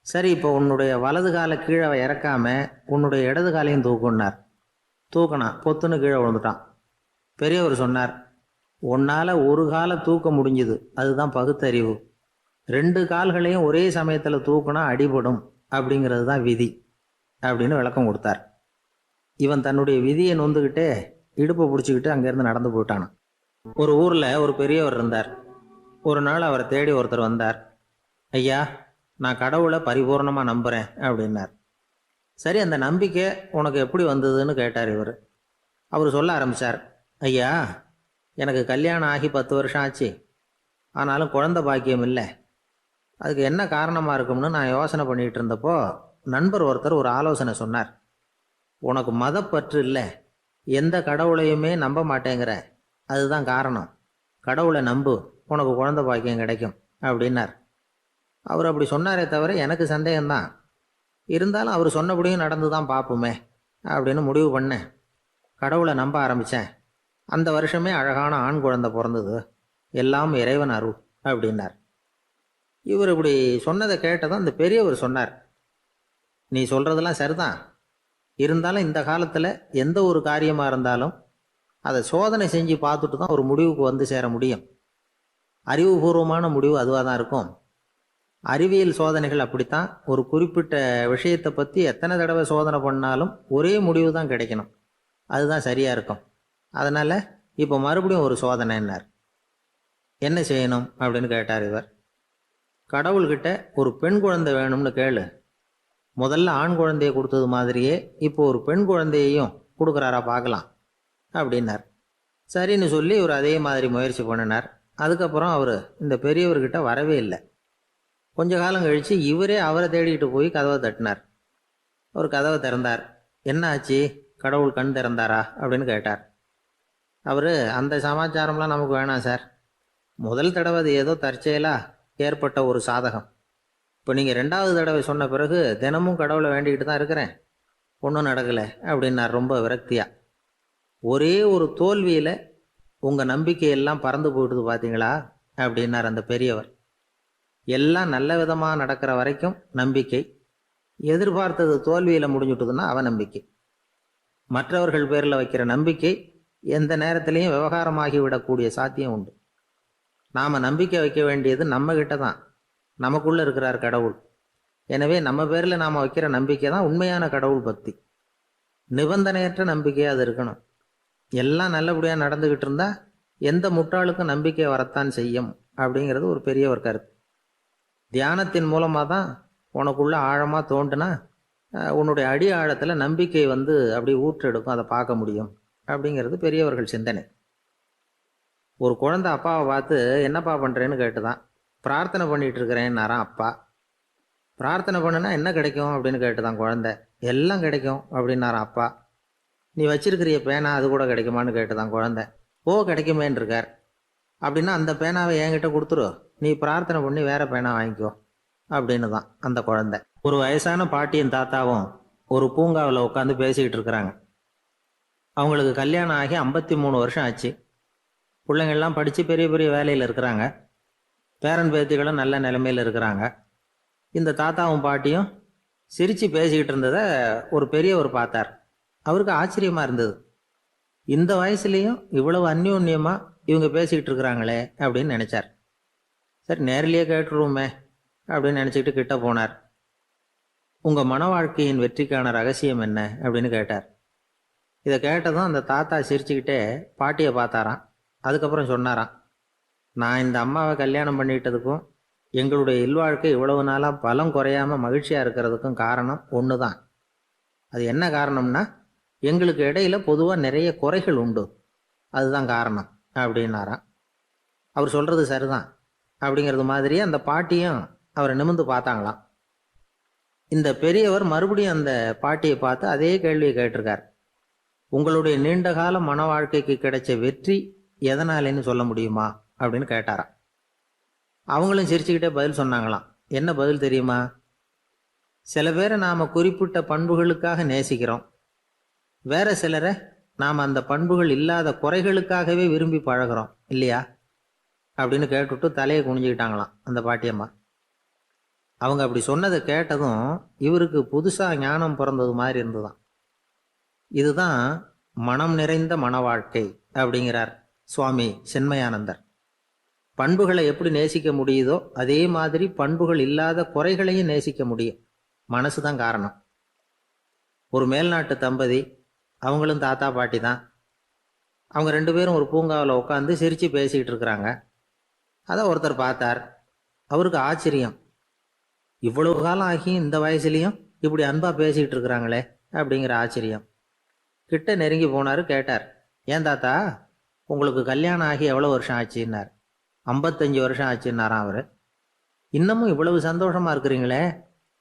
சரி, இப்போ உன்னுடைய வலது காலை கீழே இறக்காம உன்னுடைய இடது காலையும் தூக்குன்னார். தூக்கினான். பொத்துன்னு கீழே விழுந்துட்டான். பெரியவர் சொன்னார், உன்னால் ஒரு காலை தூக்க முடிஞ்சுது, அதுதான் பகுத்தறிவு. 2 கால்களையும் ஒரே சமயத்தில் தூக்குனா அடிபடும், அப்படிங்கிறது தான் விதி அப்படின்னு விளக்கம் கொடுத்தார். இவன் தன்னுடைய விதியை நொந்துக்கிட்டே இடுப்பை பிடிச்சிக்கிட்டு அங்கேருந்து நடந்து போயிட்டானான். ஒரு ஊரில் ஒரு பெரியவர் இருந்தார். ஒரு நாள் அவரை தேடி ஒருத்தர் வந்தார். ஐயா, நான் கடவுளை பரிபூர்ணமாக நம்புகிறேன் அப்படின்னார். சரி, அந்த நம்பிக்கை உனக்கு எப்படி வந்ததுன்னு கேட்டார் இவர். அவர் சொல்ல ஆரம்பித்தார், ஐயா, எனக்கு கல்யாணம் ஆகி 10 வருஷம் ஆச்சு, ஆனாலும் குழந்தை பாக்கியம் இல்லை. அதுக்கு என்ன காரணமாக இருக்கும்னு நான் யோசனை பண்ணிகிட்டு இருந்தப்போ நண்பர் ஒருத்தர் ஒரு ஆலோசனை சொன்னார். உனக்கு மதப்பற்று இல்லை, எந்த கடவுளையுமே நம்ப மாட்டேங்கிற, அதுதான் காரணம். கடவுளை நம்பு, உனக்கு குழந்தை பாக்கியம் கிடைக்கும் அப்படின்னார். அவர் அப்படி சொன்னாரே தவிர எனக்கு சந்தேகம்தான். இருந்தாலும் அவர் சொன்னபடியும் நடந்து தான் பார்ப்போமே அப்படின்னு முடிவு பண்ணேன். கடவுளை நம்ப ஆரம்பித்தேன். அந்த வருஷமே அழகான ஆண் குழந்தை பிறந்தது. எல்லாம் இறைவன் அருள் அப்படின்னார். இவர் இப்படி சொன்னதை கேட்டதும் அந்த பெரியவர் சொன்னார், நீ சொல்கிறதெல்லாம் சரிதான், இருந்தாலும் இந்த காலத்தில் எந்த ஒரு காரியமாக இருந்தாலும் அதை சோதனை செஞ்சு பார்த்துட்டு தான் ஒரு முடிவுக்கு சேர முடியும். அறிவுபூர்வமான முடிவு அதுவாக தான் இருக்கும். அறிவியல் சோதனைகள் அப்படித்தான். ஒரு குறிப்பிட்ட விஷயத்தை பற்றி எத்தனை தடவை சோதனை பண்ணாலும் ஒரே முடிவு தான் கிடைக்கணும், அதுதான் சரியாக இருக்கும். அதனால் இப்போ மறுபடியும் ஒரு சோதனைன்னார். என்ன செய்யணும் அப்படின்னு கேட்டார் இவர். கடவுள்கிட்ட ஒரு பெண் குழந்தை வேணும்னு கேளு. முதல்ல ஆண் குழந்தையை கொடுத்தது மாதிரியே இப்போ ஒரு பெண் குழந்தையையும் கொடுக்குறாரா பார்க்கலாம் அப்படின்னார். சரின்னு சொல்லி இவர் அதே மாதிரி முயற்சி பண்ணினார். அதுக்கப்புறம் அவர் இந்த பெரியவர்கிட்ட வரவே இல்லை. கொஞ்ச காலம் கழித்து இவரே அவரை தேடிக்கிட்டு போய் கதவை தட்டினார். அவர் கதவை திறந்தார். என்ன ஆச்சு, கடவுள் கண் திறந்தாரா அப்படின்னு கேட்டார். அவர், அந்த சமாச்சாரம்லாம் நமக்கு வேணாம் சார், முதல் தடவை அது ஏதோ தற்செயலாக ஏற்பட்ட ஒரு சாதகம். இப்போ நீங்கள் 2வது தடவை சொன்ன பிறகு தினமும் கடவுளை வேண்டிக்கிட்டு தான் இருக்கிறேன். ஒன்றும் நடக்கலை அப்படின்னார் ரொம்ப விரக்தியாக. ஒரே ஒரு தோல்வியில் உங்கள் நம்பிக்கையெல்லாம் பறந்து போயிடுது பார்த்தீங்களா அப்படின்னார் அந்த பெரியவர். எல்லாம் நல்ல விதமாக நடக்கிற வரைக்கும் நம்பிக்கை, எதிர்பார்த்தது தோல்வியில் முடிஞ்சுட்டுதுன்னா அவநம்பிக்கை. மற்றவர்கள் பேரில் வைக்கிற நம்பிக்கை எந்த நேரத்திலையும் விவகாரமாகி விடக்கூடிய சாத்தியம் உண்டு. நாம் நம்பிக்கை வைக்க வேண்டியது நம்மக்கிட்ட தான், நமக்குள்ளே இருக்கிறார் கடவுள். எனவே நம்ம பேரில் நாம் வைக்கிற நம்பிக்கை தான் உண்மையான கடவுள் பக்தி. நிபந்தனையற்ற நம்பிக்கையாக அது இருக்கணும். எல்லாம் நல்லபடியாக நடந்துக்கிட்டு இருந்தால் எந்த முட்டாளுக்கும் நம்பிக்கை வரத்தான் செய்யும் அப்படிங்கிறது ஒரு பெரிய ஒரு கருத்து. தியானத்தின் மூலமாக தான் உனக்குள்ள ஆழமாக தோண்டுனா உன்னுடைய அடி ஆழத்தில் நம்பிக்கை அப்படி ஊற்றெடுக்கும், அதை பார்க்க முடியும் அப்படிங்கிறது பெரியவர்கள் சிந்தனை. ஒரு குழந்தை அப்பாவை பார்த்து என்னப்பா பண்ணுறேன்னு கேட்டுதான். பிரார்த்தனை பண்ணிகிட்டு இருக்கிறேன்னாரான் அப்பா. பிரார்த்தனை பண்ணுனா என்ன கிடைக்கும் அப்படின்னு கேட்டுதான் குழந்தை. எல்லாம் கிடைக்கும் அப்படின்னாரான் அப்பா. நீ வச்சிருக்கிறிய பேனா அது கூட கிடைக்குமான்னு கேட்டுதான் குழந்தை. ஓ கிடைக்குமேன்னு இருக்கார். அப்படின்னா அந்த பேனாவை என்கிட்ட கொடுத்துரு, நீ பிரார்த்தனை பண்ணி வேற பேனா வாங்கிக்கோ அப்படின்னு தான் அந்த குழந்தை. ஒரு வயசான பாட்டியும் தாத்தாவும் ஒரு பூங்காவில் உட்காந்து பேசிக்கிட்டு இருக்கிறாங்க. அவங்களுக்கு கல்யாணம் ஆகி 53 வருஷம் ஆச்சு. பிள்ளைங்கள்லாம் படித்து பெரிய பெரிய வேலையில் இருக்கிறாங்க. பேரன் பேத்திகளும் நல்ல நிலைமையில் இருக்கிறாங்க. இந்த தாத்தாவும் பாட்டியும் சிரித்து பேசிக்கிட்டு இருந்ததை ஒரு பெரியவர் பார்த்தார். அவருக்கு ஆச்சரியமாக இருந்தது. இந்த வயசுலேயும் இவ்வளவு அந்யோன்யமாக இவங்க பேசிக்கிட்டு இருக்கிறாங்களே அப்படின்னு நினச்சார். சரி நேரிலேயே கேட்டுருவோமே அப்படின்னு நினச்சிக்கிட்டு கிட்ட போனார். உங்கள் மன வாழ்க்கையின் வெற்றிக்கான ரகசியம் என்ன அப்படின்னு கேட்டார். இதை கேட்டதும் அந்த தாத்தா சிரிச்சுக்கிட்டே பாட்டியை பார்த்தாராம். அதுக்கப்புறம் சொன்னாராம், நான் இந்த அம்மாவை கல்யாணம் பண்ணிக்கிட்டதுக்கும் எங்களுடைய இல்வாழ்க்கை இவ்வளவு நாளாக பலம் குறையாமல் மகிழ்ச்சியாக இருக்கிறதுக்கும் காரணம் ஒன்று தான். அது என்ன காரணம்னா, எங்களுக்கு இடையில பொதுவாக நிறைய குறைகள் உண்டு, அதுதான் காரணம் அப்படின்னாராம். அவர் சொல்கிறது சரிதான் அப்படிங்கிறது மாதிரியே அந்த பாட்டியும் அவரை நிமிர்ந்து பார்த்தாங்களாம். இந்த பெரியவர் மறுபடியும் அந்த பாட்டியை பார்த்து அதே கேள்வியை கேட்டிருக்கார். உங்களுடைய நீண்டகால மன வாழ்க்கைக்கு கிடைச்ச வெற்றி எதனாலேன்னு சொல்ல முடியுமா அப்படின்னு கேட்டாராம். அவங்களும் சிரிச்சுக்கிட்டே பதில் சொன்னாங்களாம். என்ன பதில் தெரியுமா? சில பேரை நாம் குறிப்பிட்ட பண்புகளுக்காக நேசிக்கிறோம், வேற சிலரை நாம் அந்த பண்புகள் இல்லாத குறைகளுக்காகவே விரும்பி பழகிறோம் இல்லையா அப்படின்னு கேட்டுவிட்டு தலையை குனிஞ்சுக்கிட்டாங்களாம் அந்த பாட்டியம்மா. அவங்க அப்படி சொன்னதை கேட்டதும் இவருக்கு புதுசாக ஞானம் பிறந்தது மாதிரி இருந்துதான். இதுதான் மனம் நிறைந்த மன வாழ்க்கை அப்படிங்கிறார் சுவாமி சின்மயானந்தர். பண்புகளை எப்படி நேசிக்க முடியுதோ அதே மாதிரி பண்புகள் இல்லாத குறைகளையும் நேசிக்க முடியும். மனசு தான் காரணம். ஒரு மேல்நாட்டு தம்பதி, அவங்களும் தாத்தா பாட்டி தான். அவங்க 2 பேரும் ஒரு பூங்காவில் உட்காந்து சிரித்து பேசிக்கிட்டு இருக்கிறாங்க. அதை ஒருத்தர் பார்த்தார். அவருக்கு ஆச்சரியம், இவ்வளவு காலம் ஆகி இந்த வயசுலேயும் இப்படி அன்பாக பேசிக்கிட்டு இருக்கிறாங்களே அப்படிங்கிற ஆச்சரியம். கிட்ட நெருங்கி போனார். கேட்டார், ஏன் தாத்தா உங்களுக்கு கல்யாணம் ஆகி எவ்வளோ வருஷம் ஆச்சுன்னார். 55 வருஷம் ஆச்சுன்னாராம் அவர். இன்னமும் இவ்வளவு சந்தோஷமாக இருக்கிறீங்களே,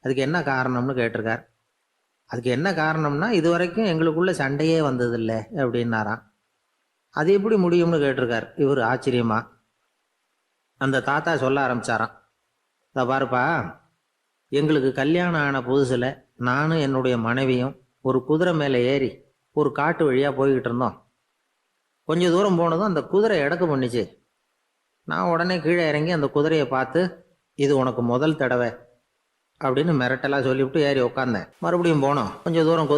அதுக்கு என்ன காரணம்னு கேட்டிருக்கார். அதுக்கு என்ன காரணம்னா, இது வரைக்கும் எங்களுக்குள்ள சண்டையே வந்ததில்லை அப்படின்னாராம். அது எப்படி முடியும்னு கேட்டிருக்கார் இவர் ஆச்சரியமா. அந்த தாத்தா சொல்ல ஆரம்பிச்சாராம், இதை பாருப்பா, எங்களுக்கு கல்யாணம் ஆன புதுசில் நானும் என்னுடைய மனைவியும் ஒரு குதிரை மேலே ஏறி ஒரு காட்டு வழியாக போய்கிட்டு இருந்தோம். கொஞ்சம் தூரம் போனதும் அந்த குதிரை எடக்கு பண்ணிச்சு. நான் உடனே கீழே இறங்கி அந்த குதிரையை பார்த்து, இது உனக்கு முதல் தடவை அப்படின்னு மிரட்டலாக சொல்லிவிட்டு ஏறி உட்காந்தேன். மறுபடியும் போனோம். கொஞ்சம் தூரம்